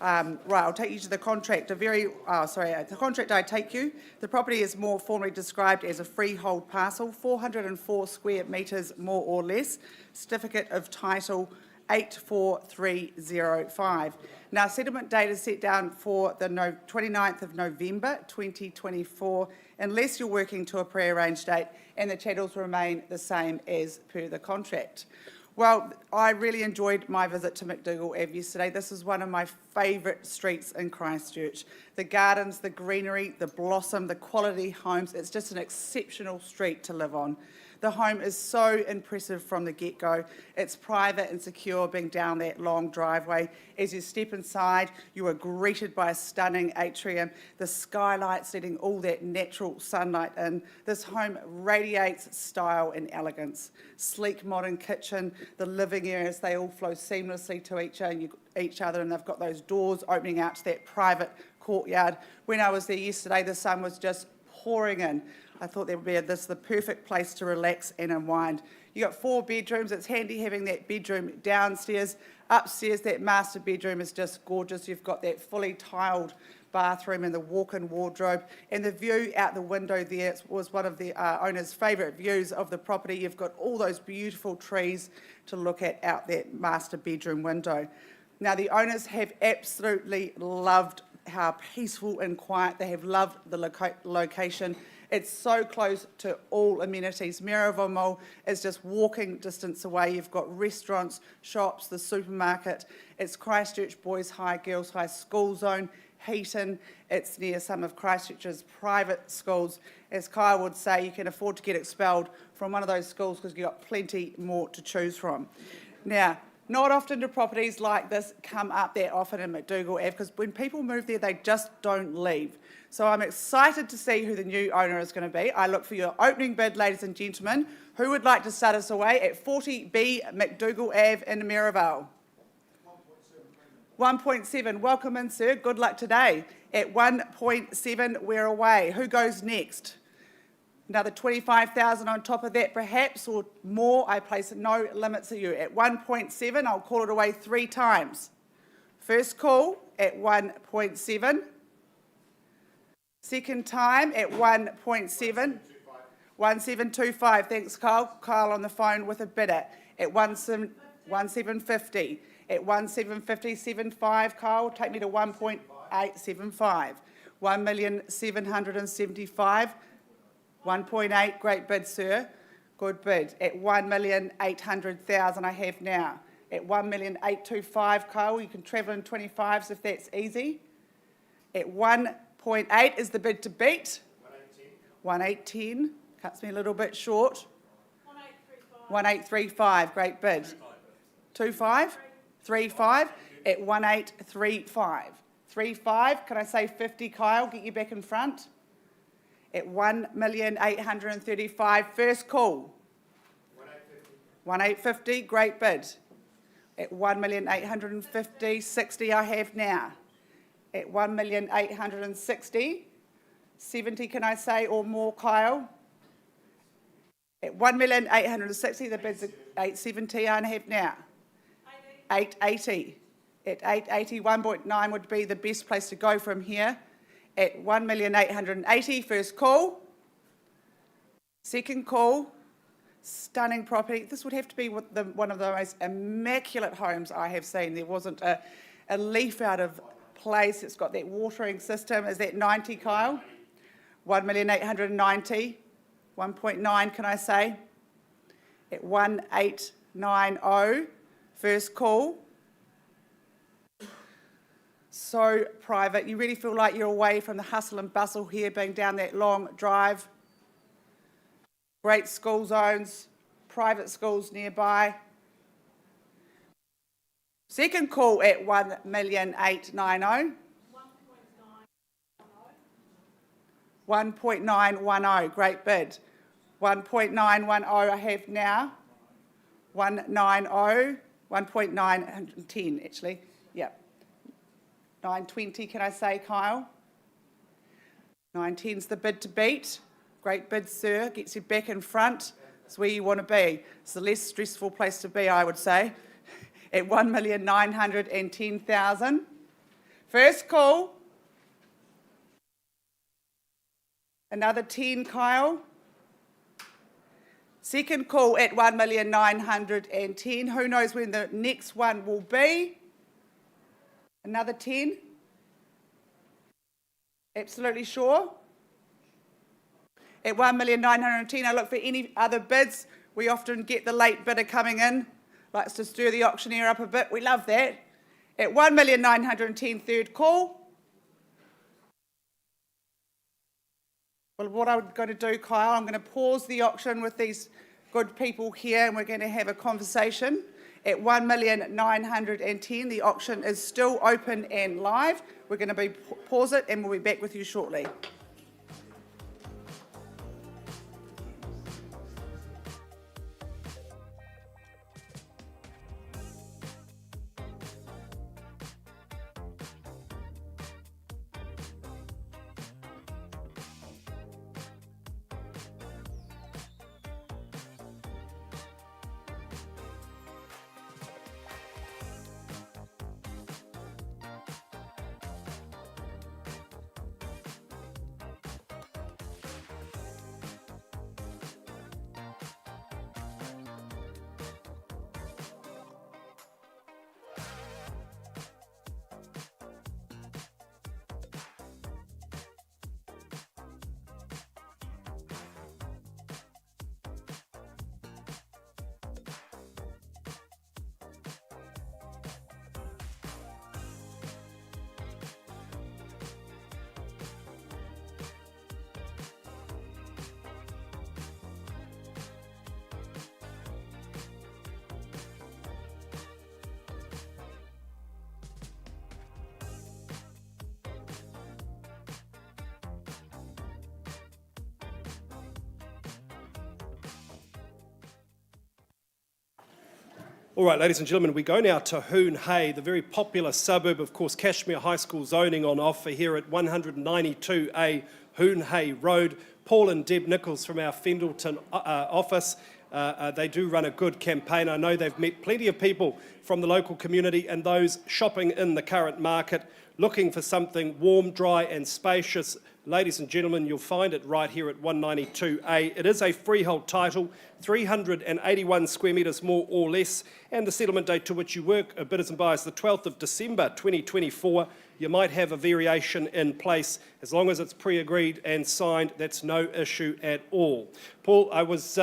Right, I'll take you to the contract. The contract I take you. The property is more formally described as a freehold parcel, 404 square metres more or less. Certificate of title 84305. Now, settlement date is set down for the 29th of November 2024, unless you're working to a pre-arranged date, and the chattels remain the same as per the contract. Well, I really enjoyed my visit to McDougall Ave yesterday. This is one of my favourite streets in Christchurch. The gardens, the greenery, the blossom, the quality homes. It's just an exceptional street to live on. The home is so impressive from the get-go. It's private and secure, being down that long driveway. As you step inside, you are greeted by a stunning atrium, the skylights letting all that natural sunlight in. This home radiates style and elegance. Sleek modern kitchen, the living areas, they all flow seamlessly to each other, and they've got those doors opening out to that private courtyard. When I was there yesterday, the sun was just pouring in. I thought this would be the perfect place to relax and unwind. You've got 4 bedrooms. It's handy having that bedroom downstairs. Upstairs, that master bedroom is just gorgeous. You've got that fully tiled bathroom and the walk-in wardrobe. And the view out the window there was one of the owner's favourite views of the property. You've got all those beautiful trees to look at out that master bedroom window. Now, the owners have absolutely loved how peaceful and quiet. They have loved the location. It's so close to all amenities. Maryvale Mall is just walking distance away. You've got restaurants, shops, the supermarket. It's Christchurch Boys High, Girls High school zone, Heaton. It's near some of Christchurch's private schools. As Kyle would say, you can afford to get expelled from one of those schools because you've got plenty more to choose from. Now, not often do properties like this come up that often in McDougall Ave, because when people move there, they just don't leave. So I'm excited to see who the new owner is going to be. I look for your opening bid, ladies and gentlemen. Who would like to start us away at 40B McDougall Ave in Maryvale? 1.7. Welcome in, sir. Good luck today. At 1.7, we're away. Who goes next? Another 25,000 on top of that, perhaps, or more. I place no limits at you. At 1.7, I'll call it away 3 times. First call at 1.7. Second time at 1.7. 1725. Thanks, Kyle. Kyle on the phone with a bidder at 1750. At 1750.75, Kyle, take me to 1.875. 1,775,000. 1.8, great bid, sir. Good bid. At 1,800,000 I have now. At 1,825,000, Kyle, you can travel in 25s if that's easy. At 1.8 is the bid to beat. 1,810. Cuts me a little bit short. 1,835, great bid. 25? 35 at 1,835. 35, can I say 50, Kyle? Get you back in front. At 1,835,000, first call. 1,850, great bid. At 1,850,000, 60 I have now. At 1,860,000, 70 can I say or more, Kyle? At 1,860,000, the bid's at 870 I have now. 880. At 880, 1.9 would be the best place to go from here. At 1,880,000, first call. Second call. Stunning property. This would have to be one of the most immaculate homes I have seen. There wasn't a leaf out of place. It's got that watering system. Is that 90, Kyle? 1,890,000. 1.9, can I say? At 1,890,000, first call. So private. You really feel like you're away from the hustle and bustle here, being down that long drive. Great school zones, private schools nearby. Second call at 1,890,000. 1.910, great bid. 1.910 I have now. 190, 1.910 actually, yep. 920, can I say, Kyle? 910's the bid to beat. Great bid, sir, gets you back in front. It's where you want to be. It's the less stressful place to be, I would say, at 1,910,000. First call. Another 10, Kyle. Second call at 1,910,000. Who knows when the next one will be? Another 10. Absolutely sure. At 1,910,000, I look for any other bids. We often get the late bidder coming in, likes to stir the auctioneer up a bit. We love that. At 1,910,000, third call. Well, what I'm going to do, Kyle, I'm going to pause the auction with these good people here and we're going to have a conversation. At 1,910,000, the auction is still open and live. We're going to pause it and we'll be back with you shortly. All right, ladies and gentlemen, we go now to Hoon, the very popular suburb, of course, Cashmere High School zoning on offer here at 192A Hoon Road. Paul and Deb Nichols from our Fendleton office. They do run a good campaign. I know they've met plenty of people from the local community and those shopping in the current market looking for something warm, dry and spacious. Ladies and gentlemen, you'll find it right here at 192A. It is a freehold title, 381 square metres more or less, and the settlement date to which you work, bidders and buyers, the 12th of December 2024. You might have a variation in place. As long as it's pre-agreed and signed, that's no issue at all. Paul, I was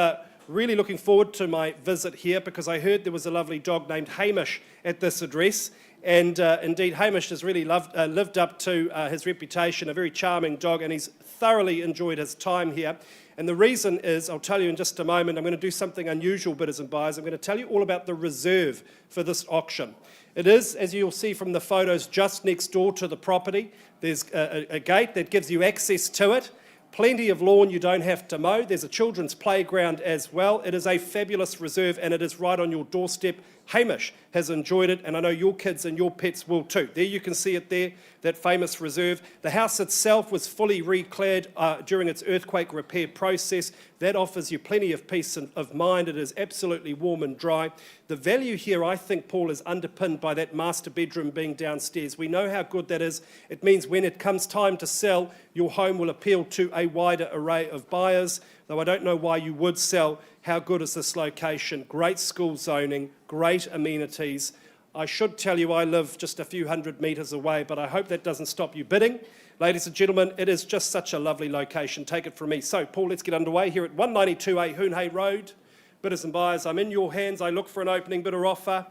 really looking forward to my visit here because I heard there was a lovely dog named Hamish at this address. And indeed, Hamish has really lived up to his reputation, a very charming dog, and he's thoroughly enjoyed his time here. And the reason is, I'll tell you in just a moment, I'm going to do something unusual, bidders and buyers. I'm going to tell you all about the reserve for this auction. It is, as you'll see from the photos, just next door to the property. There's a gate that gives you access to it. Plenty of lawn you don't have to mow. There's a children's playground as well. It is a fabulous reserve and it is right on your doorstep. Hamish has enjoyed it and I know your kids and your pets will too. There you can see it there, that famous reserve. The house itself was fully reclad during its earthquake repair process. That offers you plenty of peace of mind. It is absolutely warm and dry. The value here, I think, Paul, is underpinned by that master bedroom being downstairs. We know how good that is. It means when it comes time to sell, your home will appeal to a wider array of buyers. Though I don't know why you would sell. How good is this location? Great school zoning, great amenities. I should tell you I live just a few hundred metres away, but I hope that doesn't stop you bidding. Ladies and gentlemen, it is just such a lovely location. Take it from me. So, Paul, let's get underway here at 192A Hoon Road. Bidders and buyers, I'm in your hands. I look for an opening bid or offer.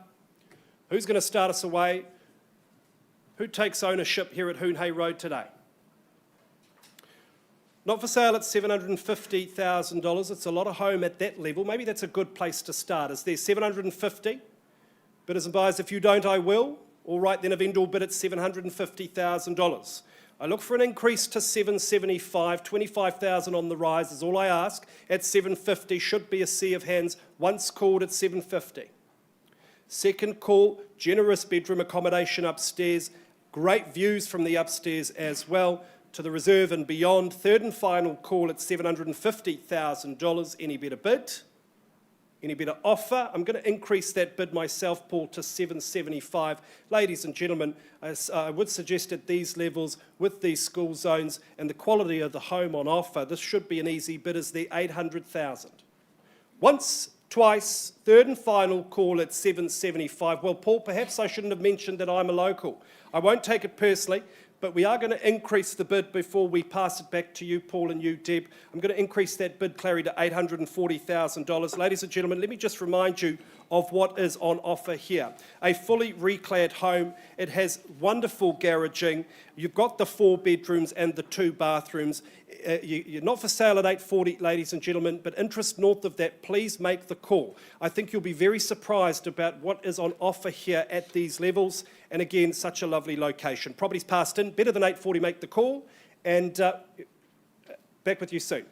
Who's going to start us away? Who takes ownership here at Hoon Road today? Not for sale at $750,000. It's a lot of home at that level. Maybe that's a good place to start. Is there 750? Bidders and buyers, if you don't, I will. All right, then, a vendor will bid at $750,000. I look for an increase to 775, 25,000 on the rise is all I ask. At 750 should be a sea of hands once called at 750. Second call, generous bedroom accommodation upstairs, great views from the upstairs as well to the reserve and beyond. Third and final call at $750,000. Any better bid? Any better offer? I'm going to increase that bid myself, Paul, to 775. Ladies and gentlemen, I would suggest at these levels, with these school zones and the quality of the home on offer, this should be an easy bid as the 800,000. Once, twice, third and final call at 775. Well, Paul, perhaps I shouldn't have mentioned that I'm a local. I won't take it personally, but we are going to increase the bid before we pass it back to you, Paul, and you, Deb. I'm going to increase that bid, Clary, to $840,000. Ladies and gentlemen, let me just remind you of what is on offer here. A fully reclad home. It has wonderful garaging. You've got the 4 bedrooms and the 2 bathrooms. You're not for sale at $840,000, ladies and gentlemen, but interest north of that, please make the call. I think you'll be very surprised about what is on offer here at these levels. And again, such a lovely location. Properties passed in, better than $840,000, make the call. And back with you soon.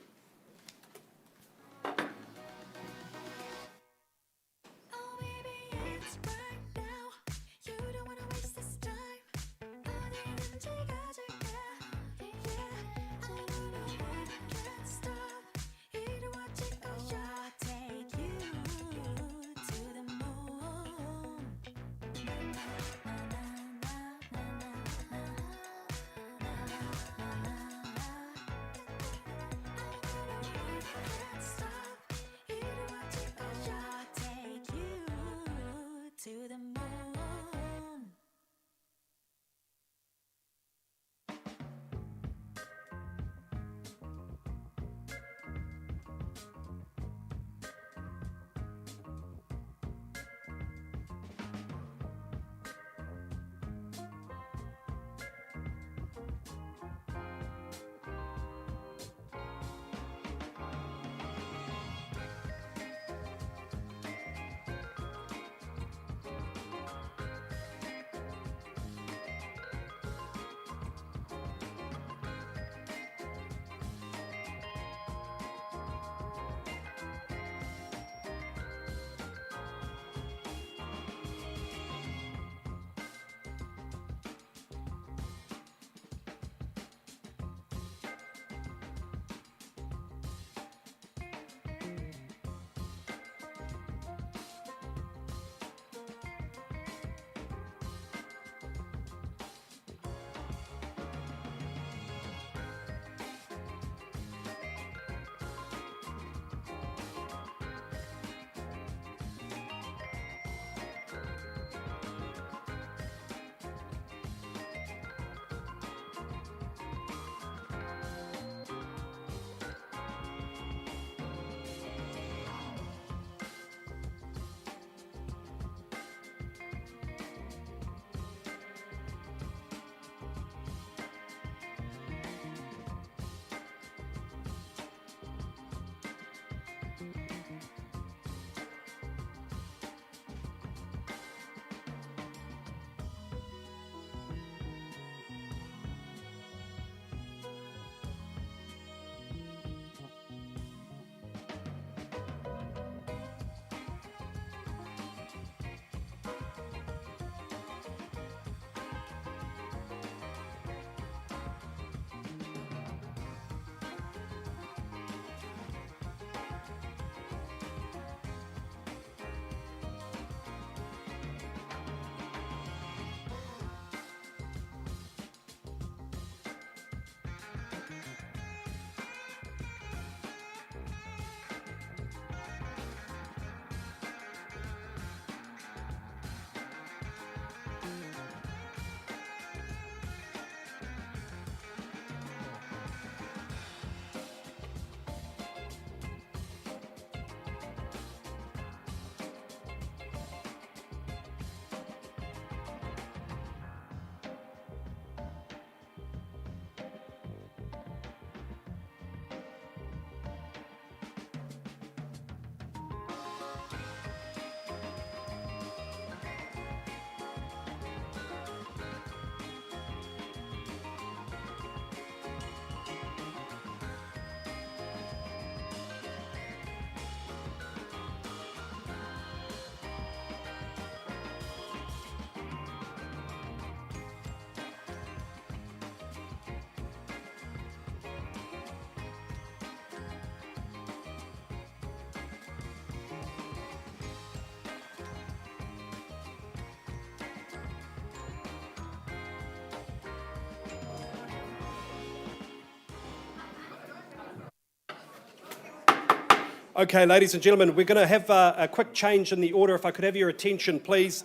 Okay, ladies and gentlemen, we're going to have a quick change in the order. If I could have your attention, please.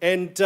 And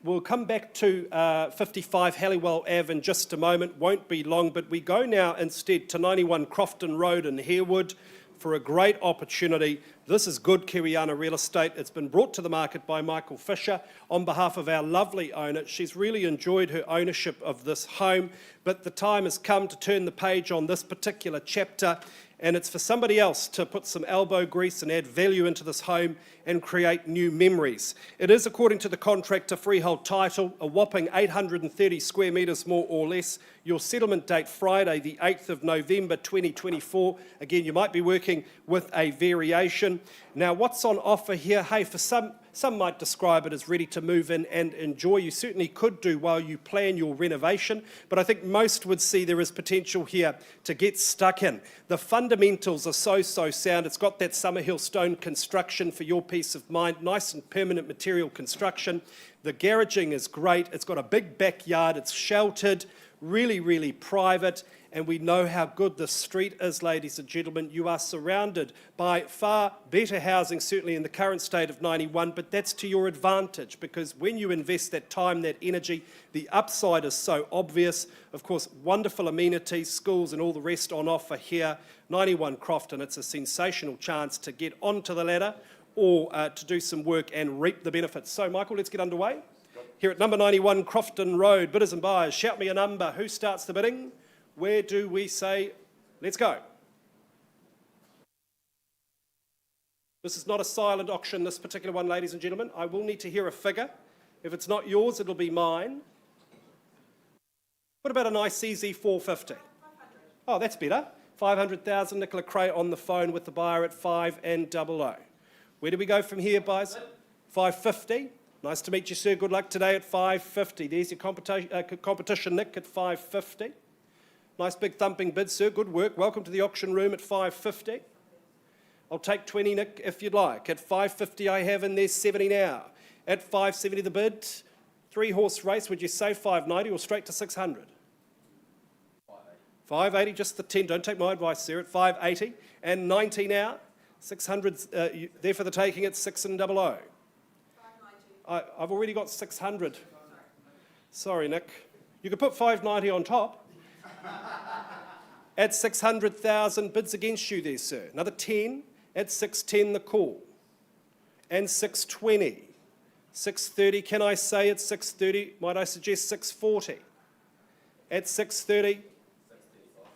we'll come back to 55 Halwell Ave in just a moment. Won't be long, but we go now instead to 91 Cofton Road in Harewood for a great opportunity. This is good Kiwiana real estate. It's been brought to the market by Michael Fisher on behalf of our lovely owner. She's really enjoyed her ownership of this home, but the time has come to turn the page on this particular chapter, and it's for somebody else to put some elbow grease and add value into this home and create new memories. It is, according to the contractor, freehold title, a whopping 830 square metres more or less. Your settlement date Friday the 8th of November 2024. Again, you might be working with a variation. Now, what's on offer here? Hey, for some might describe it as ready to move in and enjoy. You certainly could do while you plan your renovation, but I think most would see there is potential here to get stuck in. The fundamentals are so sound. It's got that Summerhill stone construction for your peace of mind, nice and permanent material construction. The garaging is great. It's got a big backyard. It's sheltered, really private, and we know how good the street is, ladies and gentlemen. You are surrounded by far better housing, certainly in the current state of 91, but that's to your advantage, because when you invest that time, that energy, the upside is so obvious. Of course, wonderful amenities, schools and all the rest on offer here. 91 Cofton, it's a sensational chance to get onto the ladder or to do some work and reap the benefits. So, Michael, let's get underway. Here at number 91 Cofton Road, bidders and buyers, shout me a number. Who starts the bidding? Where do we say, let's go? This is not a silent auction, this particular one, ladies and gentlemen. I will need to hear a figure. If it's not yours, it'll be mine. What about a nice easy 450? Oh, that's better. 500,000. Nicola Cray on the phone with the buyer at 500. Where do we go from here, buyers? 550. Nice to meet you, sir. Good luck today at 550. There's your competition, Nick, at 550. Nice big thumping bid, sir. Good work. Welcome to the auction room at 550. I'll take 20, Nick, if you'd like. At 550 I have, and there's 70 now. At 570 the bid. 3-horse race, would you say 590 or straight to 600? 580, just the 10. Don't take my advice, sir. At 580 and 90 now. 600 there for the taking at 600. I've already got 600. Sorry, Nick. You could put 590 on top. At 600,000, bids against you there, sir. Another 10 at 610 the call. And 620. 630, can I say at 630? Might I suggest 640? At 630?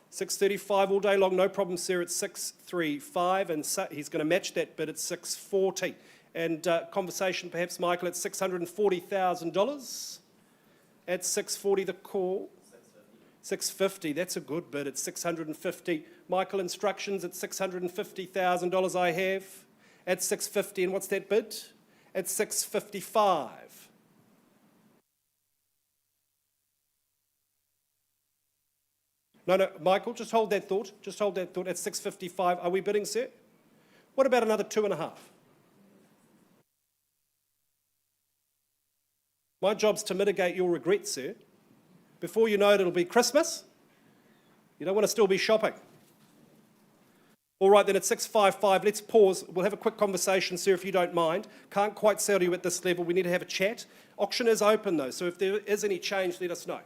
635 all day long, no problem, sir, at 635. And he's going to match that bid at 640. And conversation, perhaps, Michael, at $640,000. At 640 the call. 650, that's a good bid at 650. Michael, instructions at $650,000 I have. At 650, and what's that bid? At 655. No, Michael, just hold that thought. Just hold that thought. At 655, are we bidding, sir? What about another 2.5? My job's to mitigate your regret, sir. Before you know it, it'll be Christmas. You don't want to still be shopping. All right, then at 655, let's pause. We'll have a quick conversation, sir, if you don't mind. Can't quite sell to you at this level. We need to have a chat. Auction is open, though, so if there is any change, let us know.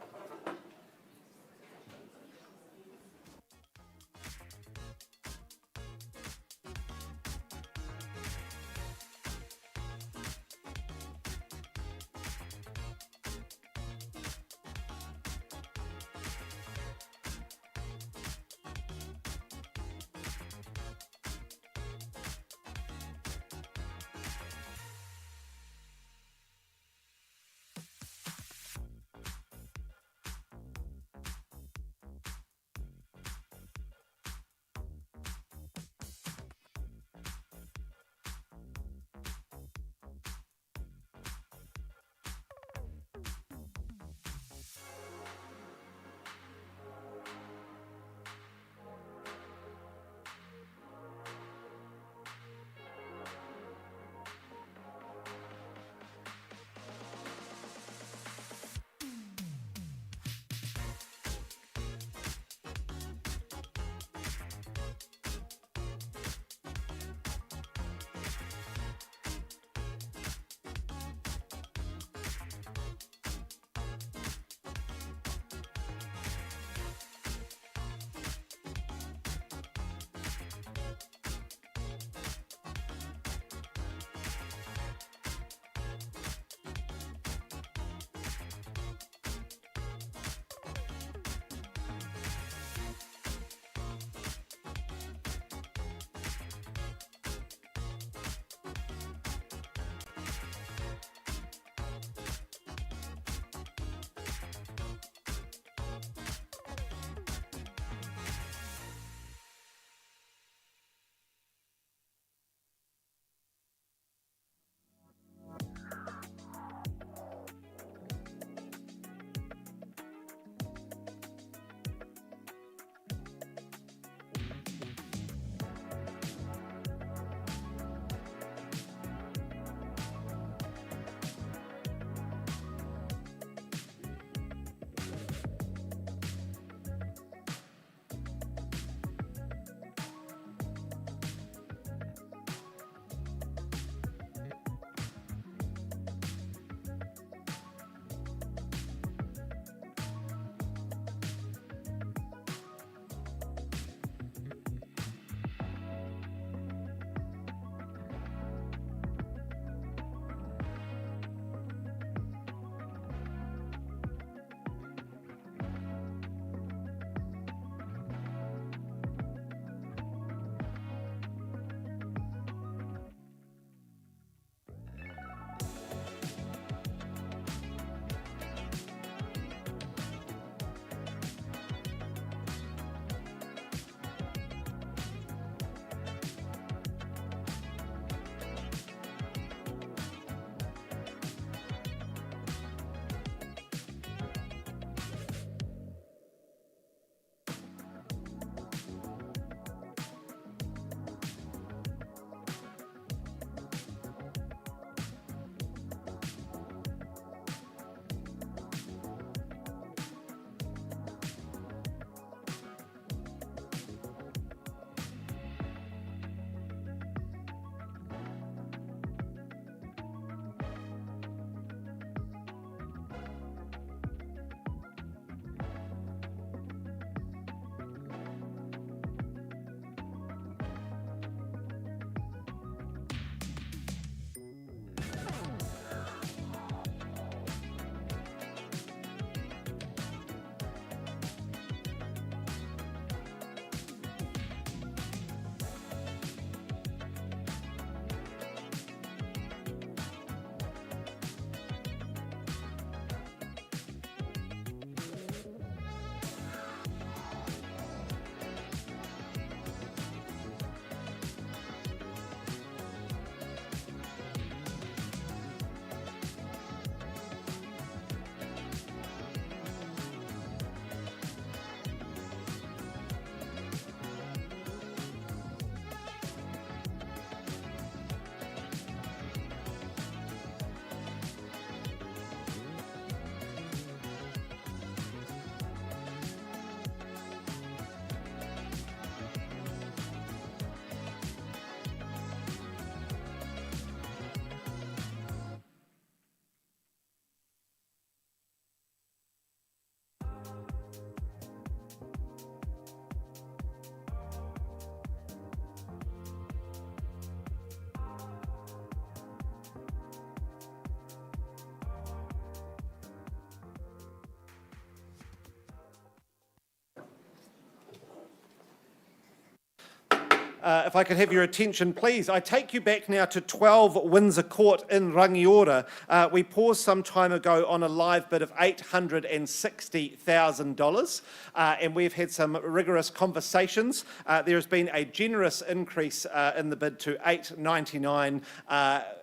if I could have your attention, please. I take you back now to 12 Windsor Court in Rangiora. We paused some time ago on a live bid of $860,000, and we've had some rigorous conversations. There has been a generous increase in the bid to $899,000,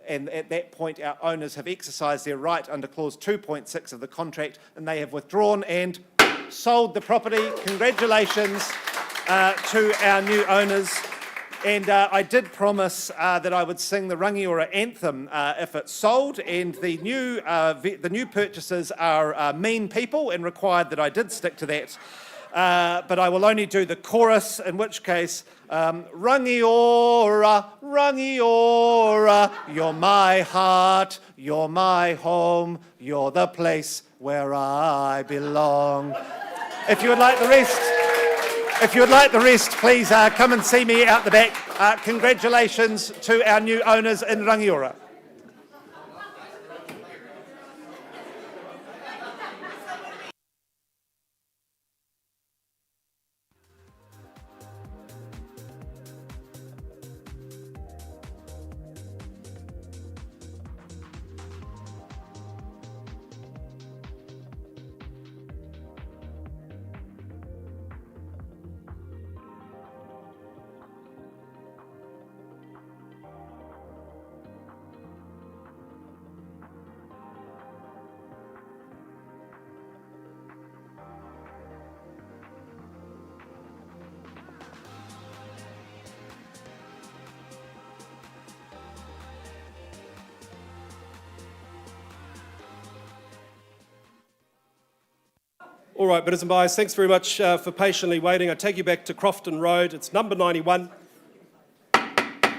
and at that point our owners have exercised their right under clause 2.6 of the contract, and they have withdrawn and sold the property. Congratulations to our new owners. And I did promise that I would sing the Rangiora anthem if it sold, and the new purchasers are mean people and required that I did stick to that. But I will only do the chorus, in which case, Rangiora, Rangiora, you're my heart, you're my home, you're the place where I belong. If you would like the rest, please come and see me out the back. Congratulations to our new owners in Rangiora. All right, bidders and buyers, thanks very much for patiently waiting. I take you back to Cofton Road. It's number 91.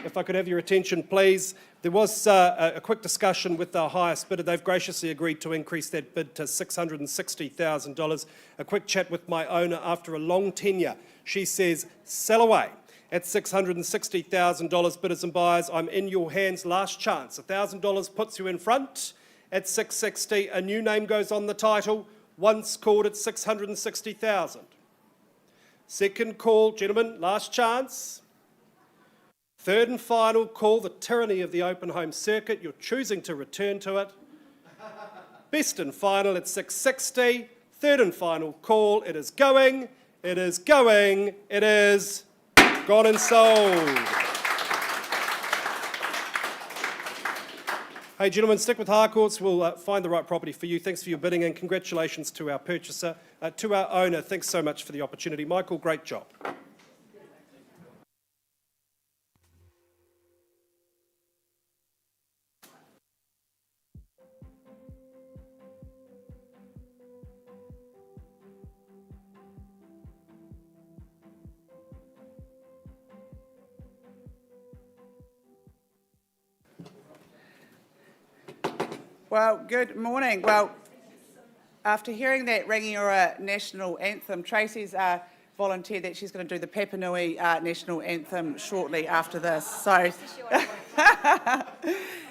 If I could have your attention, please. There was a quick discussion with our highest bidder. They've graciously agreed to increase that bid to $660,000. A quick chat with my owner after a long tenure. She says, sell away. At $660,000, bidders and buyers, I'm in your hands, last chance. $1,000 puts you in front. At $660,000, a new name goes on the title. Once called at $660,000. Second call, gentlemen, last chance. Third and final call, the tyranny of the open home circuit. You're choosing to return to it. Best and final at $660,000. Third and final call, it is going, it is going, it is gone and sold. Hey, gentlemen, stick with Harcourts. We'll find the right property for you. Thanks for your bidding, and congratulations to our purchaser. To our owner, thanks so much for the opportunity. Michael, great job. Well, good morning. Well, after hearing that Rangiora national anthem, Tracy's volunteered that she's going to do the Papanui national anthem shortly after this. So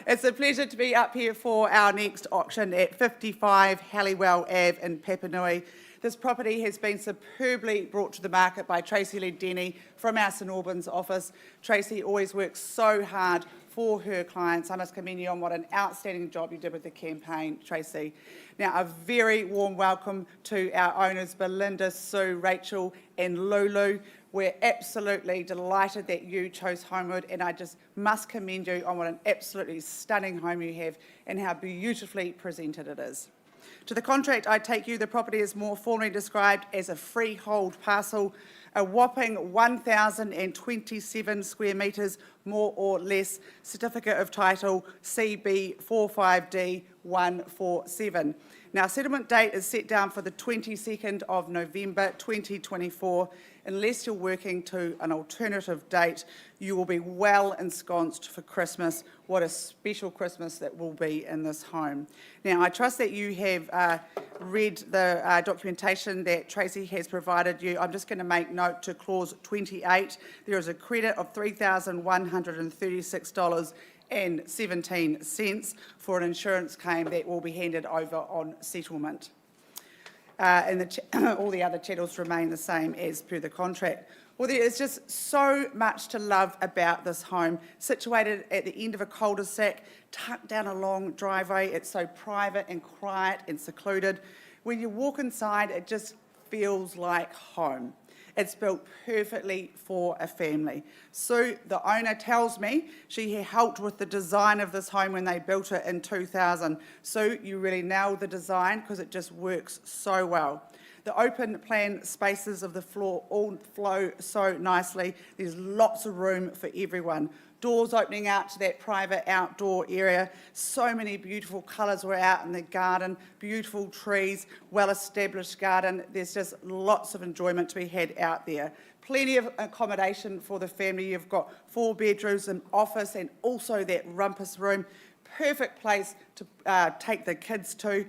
it's a pleasure to be up here for our next auction at 55 Halwell Ave in Papanui. This property has been superbly brought to the market by Tracy Ledeni from our St Albans office. Tracy always works so hard for her clients. I must commend you on what an outstanding job you did with the campaign, Tracy. Now, a very warm welcome to our owners, Belinda, Sue, Rachel and Lulu. We're absolutely delighted that you chose Holmwood, and I just must commend you on what an absolutely stunning home you have and how beautifully presented it is. To the contract I take you, the property is more formally described as a freehold parcel, a whopping 1,027 square metres, more or less, certificate of title CB45D147. Now, settlement date is set down for the 22nd of November 2024. Unless you're working to an alternative date, you will be well ensconced for Christmas. What a special Christmas that will be in this home. Now, I trust that you have read the documentation that Tracy has provided you. I'm just going to make note to clause 28. There is a credit of $3,136.17 for an insurance claim that will be handed over on settlement. And all the other chattels remain the same as per the contract. Well, there is just so much to love about this home. Situated at the end of a cul-de-sac, tucked down a long driveway. It's so private and quiet and secluded. When you walk inside, it just feels like home. It's built perfectly for a family. Sue, the owner, tells me she helped with the design of this home when they built it in 2000. Sue, you really nailed the design because it just works so well. The open plan spaces of the floor all flow so nicely. There's lots of room for everyone. Doors opening out to that private outdoor area. So many beautiful colours were out in the garden. Beautiful trees, well-established garden. There's just lots of enjoyment to be had out there. Plenty of accommodation for the family. You've got 4 bedrooms, an office, and also that rumpus room. Perfect place to take the kids to.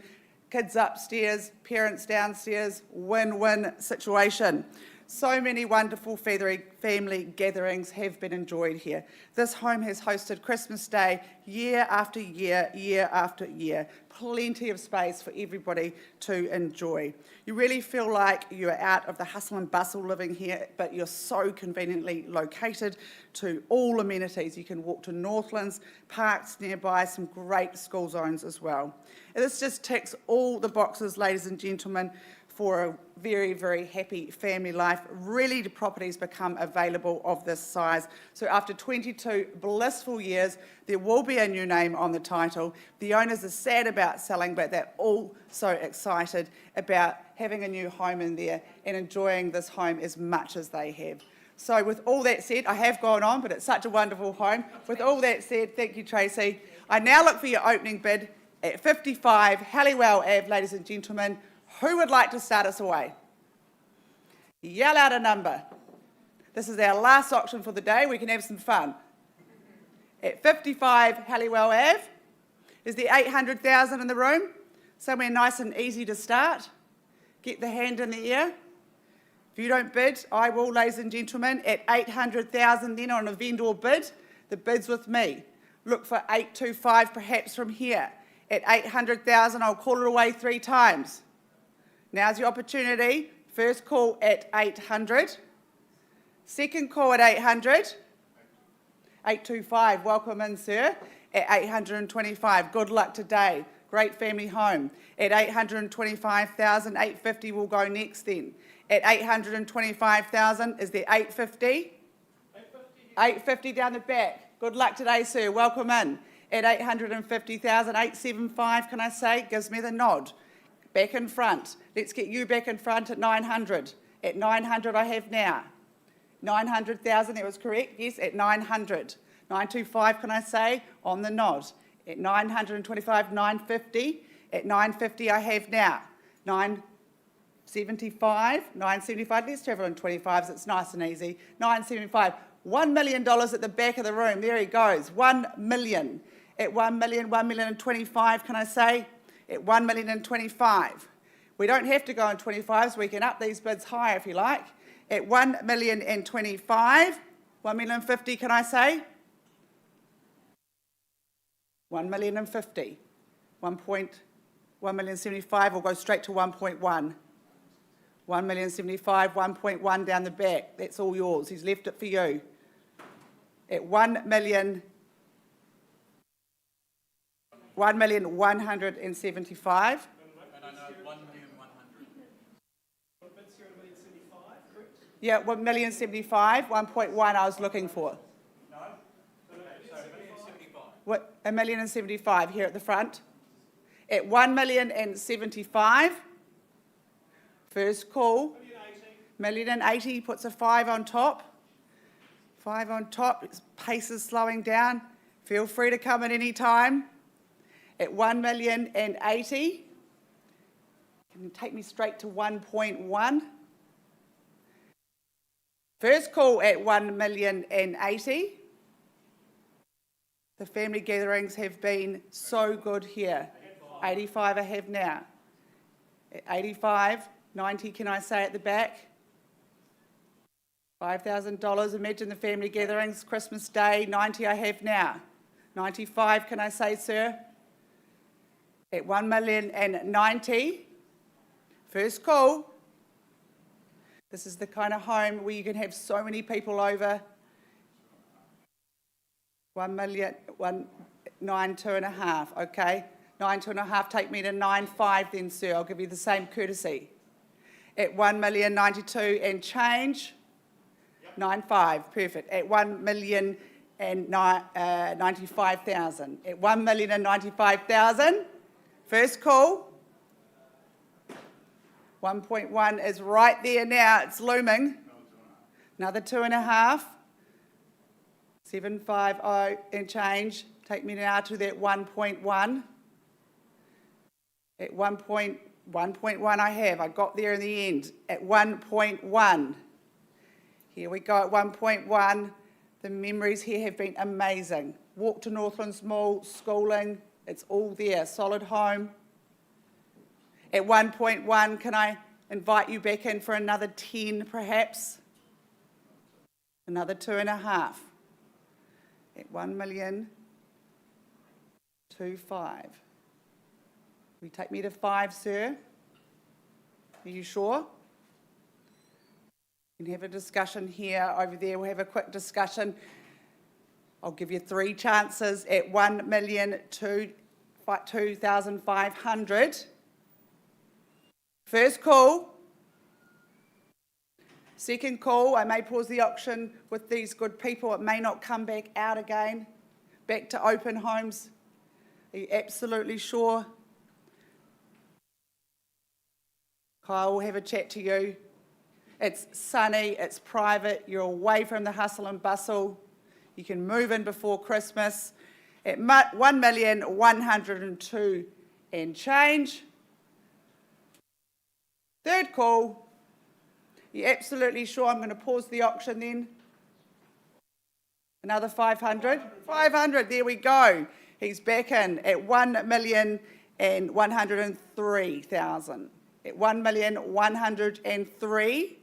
Kids upstairs, parents downstairs, win-win situation. So many wonderful family gatherings have been enjoyed here. This home has hosted Christmas Day year after year, year after year. Plenty of space for everybody to enjoy. You really feel like you're out of the hustle and bustle living here, but you're so conveniently located to all amenities. You can walk to Northlands, parks nearby, some great school zones as well. And this just ticks all the boxes, ladies and gentlemen, for a very, very happy family life. Really, the properties become available of this size. So after 22 blissful years, there will be a new name on the title. The owners are sad about selling, but they're all so excited about having a new home in there and enjoying this home as much as they have. So with all that said, I have gone on, but it's such a wonderful home. With all that said, thank you, Tracy. I now look for your opening bid at 55 Halwell Ave, ladies and gentlemen. Who would like to start us away? Yell out a number. This is our last auction for the day. We can have some fun. At 55 Halwell Ave, is there 800,000 in the room? Somewhere nice and easy to start. Get the hand in the air. If you don't bid, I will, ladies and gentlemen. At 800,000 then on a vendor bid, the bid's with me. Look for 825 perhaps from here. At 800,000, I'll call it away 3 times. Now's your opportunity. First call at 800. Second call at 800. 825, welcome in, sir. At 825, good luck today. Great family home. At 825,000, 850 will go next then. At 825,000, is there 850? 850 down the back. Good luck today, sir. Welcome in. At 850,000, 875, can I say? Gives me the nod. Back in front. Let's get you back in front at 900. At 900 I have now. 900,000, that was correct. Yes, at 900. 925, can I say? On the nod. At 925, 950. At 950 I have now. 975, 975. Let's travel in 25s. It's nice and easy. 975. $1 million at the back of the room. There he goes. 1 million. At 1 million, 1 million and 25, can I say? At 1 million and 25. We don't have to go in 25s. We can up these bids higher if you like. At 1 million and 25. 1 million and 50, can I say? 1 million and 50. 1 million 75 will go straight to 1.1. 1 million 75, 1.1 down the back. That's all yours. He's left it for you. At 1 million 175. Yeah, 1 million 75, 1.1 I was looking for. No, sorry, 1,075,000. What, 1 million and 75 here at the front. At 1 million and 75. First call. 1,080,000 puts a 5 on top. 5 on top. Its pace is slowing down. Feel free to come at any time. At 1 million and 80. Can you take me straight to 1.1? First call at 1 million and 80. The family gatherings have been so good here. 85 I have now. At 85, 90 can I say at the back? $5,000, imagine the family gatherings, Christmas Day, 90 I have now. 95 can I say, sir? At 1 million and 90. First call. This is the kind of home where you can have so many people over. 1 million, 9.2.5, okay? 9.2.5, take me to 9.5 then, sir. I'll give you the same courtesy. At 1,092,000 and change, 9.5, perfect. At 1,095,000. At 1,095,000, first call. 1.1 is right there now, it's looming. Another 2.5. 750 and change. Take me now to that 1.1. At 1.1 I got there in the end. At 1.1. Here we go at 1.1. The memories here have been amazing. Walk to Northlands Mall, schooling, it's all there. Solid home. At 1.1, can I invite you back in for another 10 perhaps? Another 2.5. At 1,025,000. Will you take me to 5, sir? Are you sure? We can have a discussion here, over there. We'll have a quick discussion. I'll give you 3 chances at 1,002,500. First call. Second call. I may pause the auction with these good people. It may not come back out again. Back to open homes. Are you absolutely sure? Kyle will have a chat to you. It's sunny, it's private, you're away from the hustle and bustle. You can move in before Christmas at 1,102,000 and change. Third call. You're absolutely sure? I'm going to pause the auction then. Another 500. 500, there we go. He's back in at 1,103,000. At 1,103,000.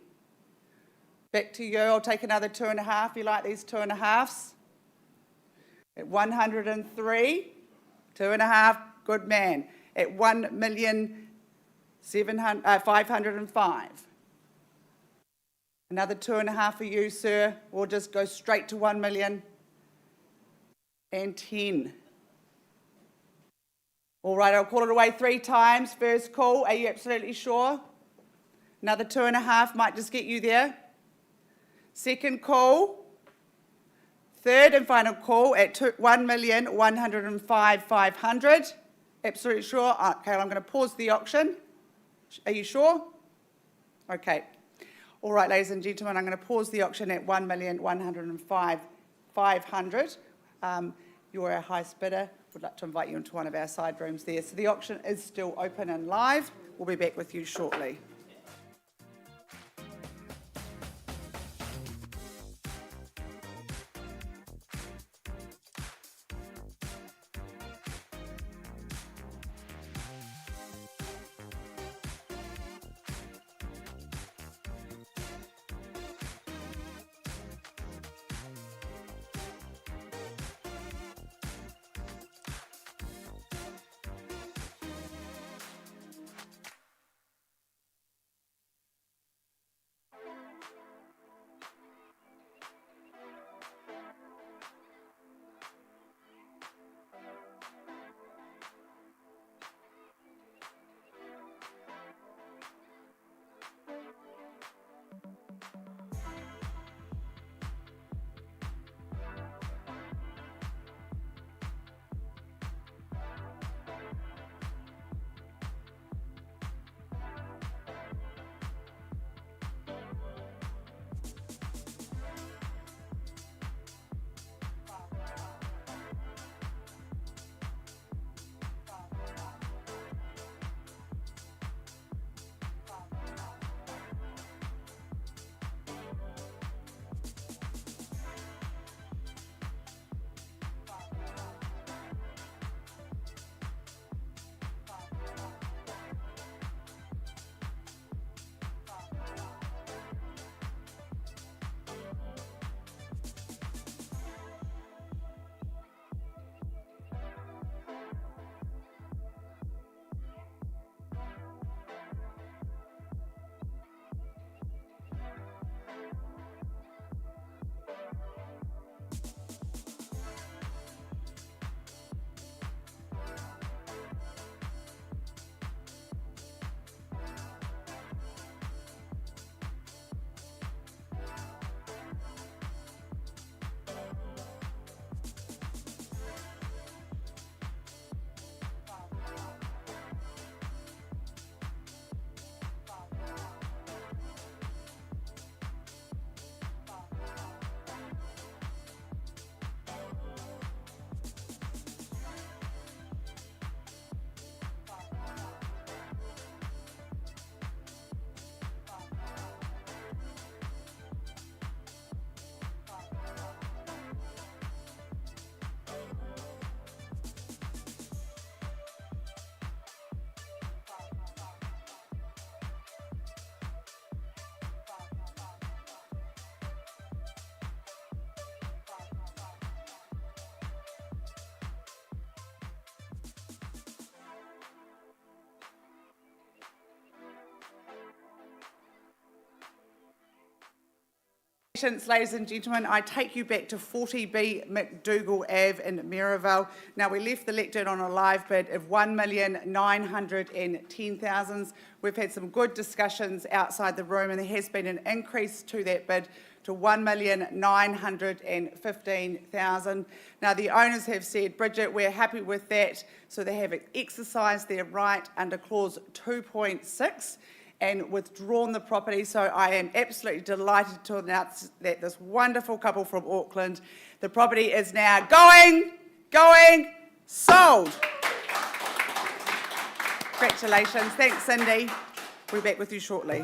Back to you. I'll take another 2.5. You like these 2.5s? At 103, 2.5. Good man. At 1,505,000. Another 2.5 for you, sir. We'll just go straight to 1,010,000. All right, I'll call it away 3 times. First call, are you absolutely sure? Another 2.5 might just get you there. Second call. Third and final call at 1,105,500. Absolutely sure? Okay, I'm going to pause the auction. Are you sure? Okay. All right, ladies and gentlemen, I'm going to pause the auction at 1,105,500. You're our highest bidder. Would like to invite you into one of our side rooms there. So the auction is still open and live. We'll be back with you shortly. Ladies and gentlemen, I take you back to 40B McDougall Ave in Maryvale. Now, we left the lectern on a live bid of $1,910,000. We've had some good discussions outside the room, and there has been an increase to that bid to $1,915,000. Now, the owners have said, Bridget, we're happy with that, so they have exercised their right under clause 2.6 and withdrawn the property. So I am absolutely delighted to announce that this wonderful couple from Auckland, the property is now going, sold. Congratulations. Thanks, Cindy. We'll be back with you shortly.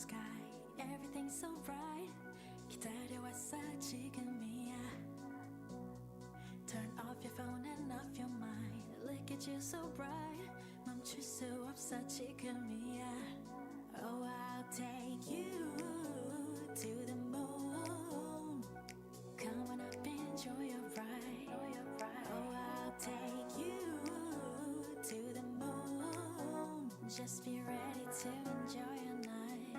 sky. Everything's so bright. 기다려왔어 지금이야. Turn off your phone and off your mind. Look at you so bright. 멈출 수 없어 지금이야. Oh, I'll take you to the moon. Come on up, enjoy your ride. Oh, I'll take you to the moon. Just be ready to enjoy your night.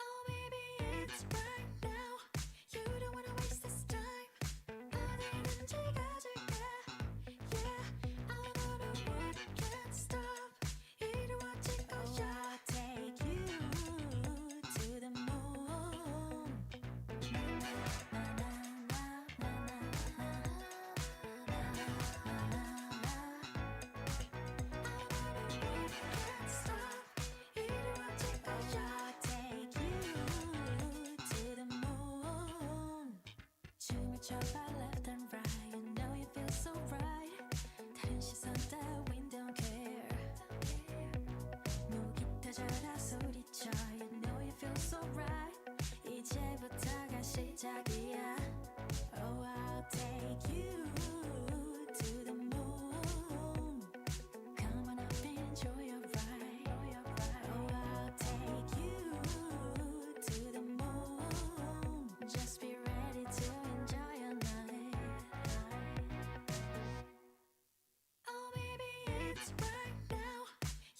Oh, baby, it's right now. You don't wanna waste this time. 어디든지 가줄게. Yeah, I'm on a road, can't stop. 이루어질 거야. I'll take you to the moon. 춤을 춰봐 left and right. You know you feel so right. 다른 시선 따윈 don't care. 목이 터져라 소리쳐. You know you feel so right. 이제부터가 시작이야. Oh, I'll take you to the moon. Come on up, enjoy your ride. Oh, I'll take you to the moon. Just be ready to enjoy your night. Oh, baby, it's right now.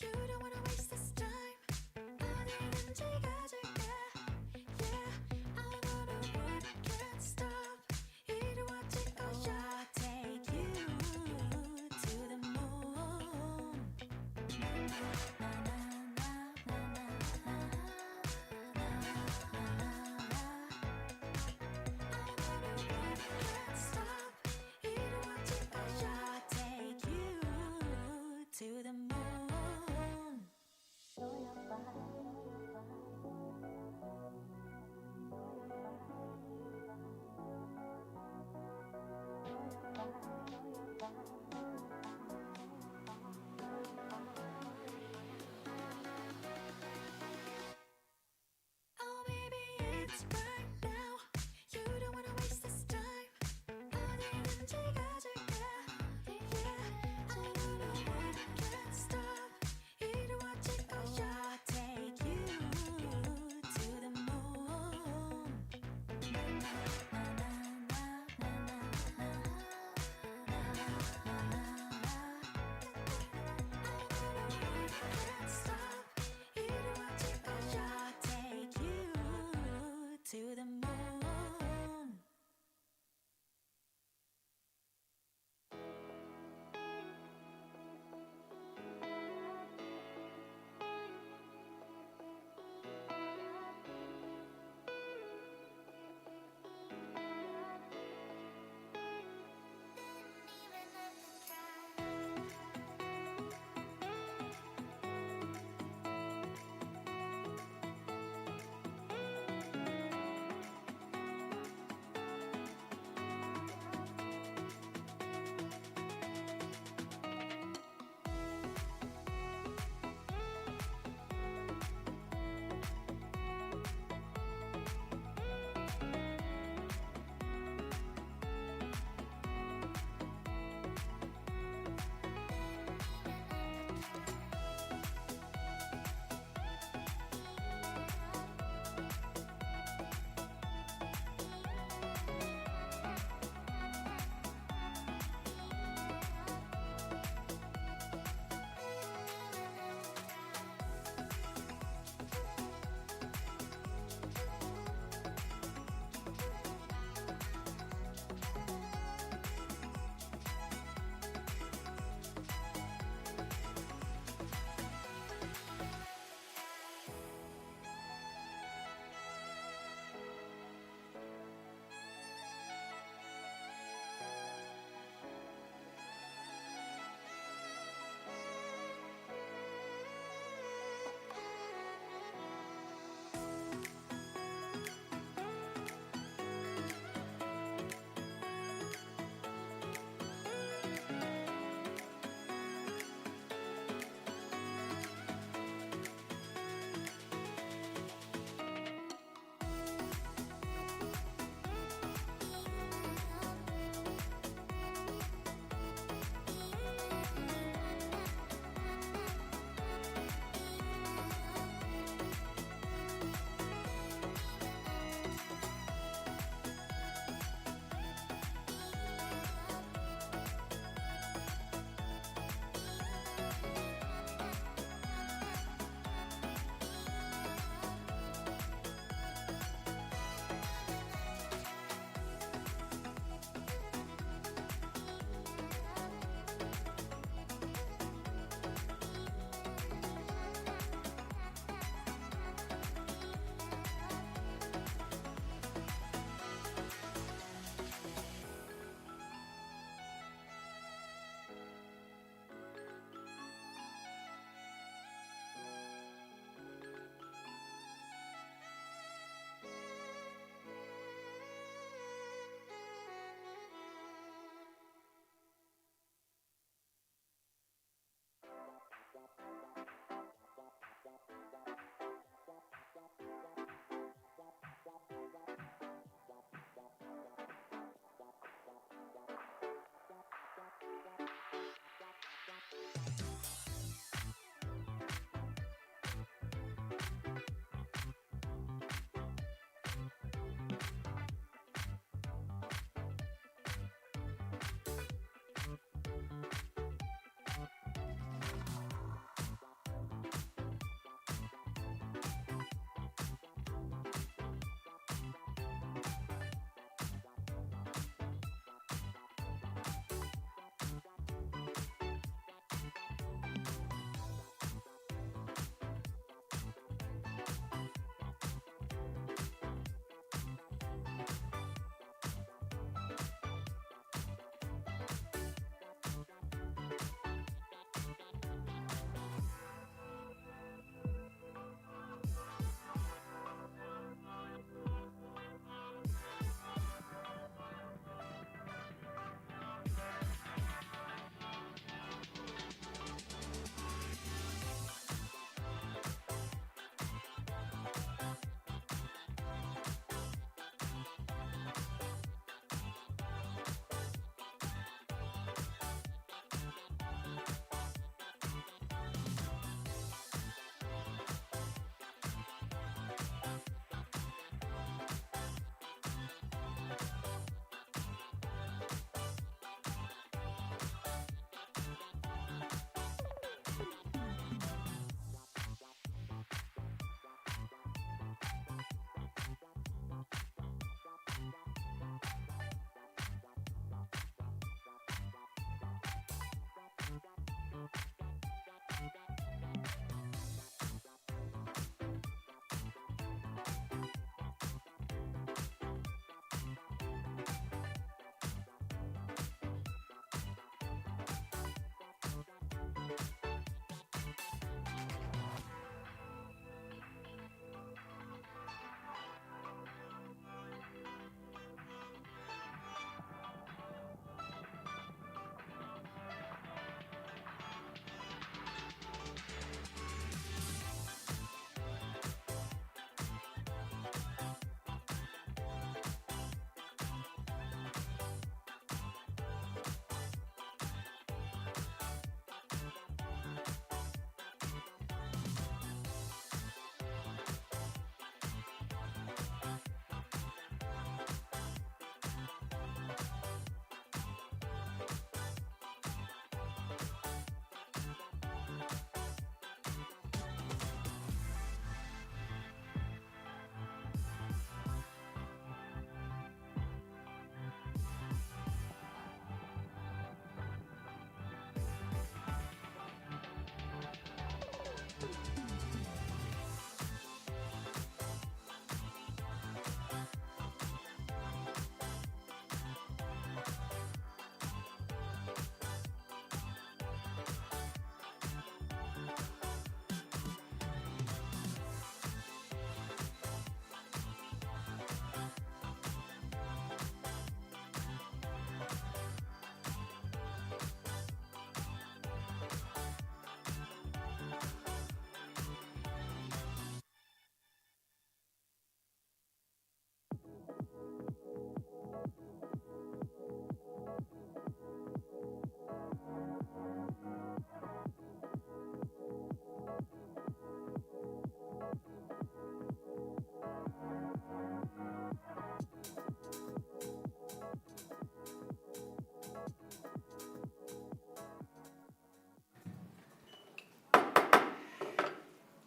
You don't wanna waste this time. 어디든지 가줄게. Yeah, I'm on a road, can't stop. 이루어질 거야. I'll take you to the moon. To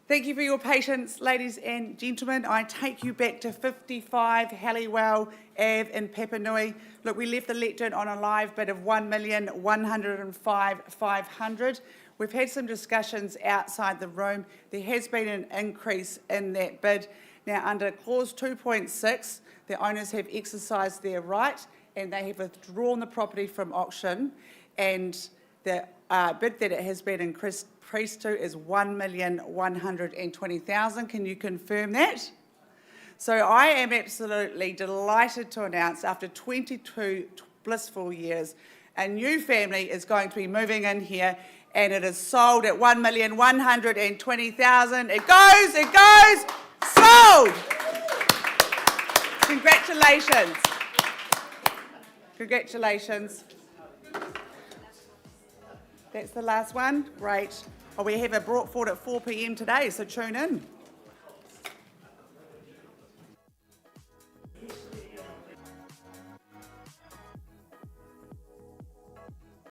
Thank you for your patience, ladies and gentlemen. I take you back to 55 Halwell Ave in Papanui. Look, we left the lectern on a live bid of $1,105,500. We've had some discussions outside the room. There has been an increase in that bid. Now, under clause 2.6, the owners have exercised their right and they have withdrawn the property from auction, and the bid that it has been increased to is $1,120,000. Can you confirm that? So I am absolutely delighted to announce, after 22 blissful years, a new family is going to be moving in here, and it is sold at $1,120,000. It goes, sold! Congratulations. Congratulations. That's the last one. Great. Oh, we have it brought forward at 4 p.m. today, so tune in.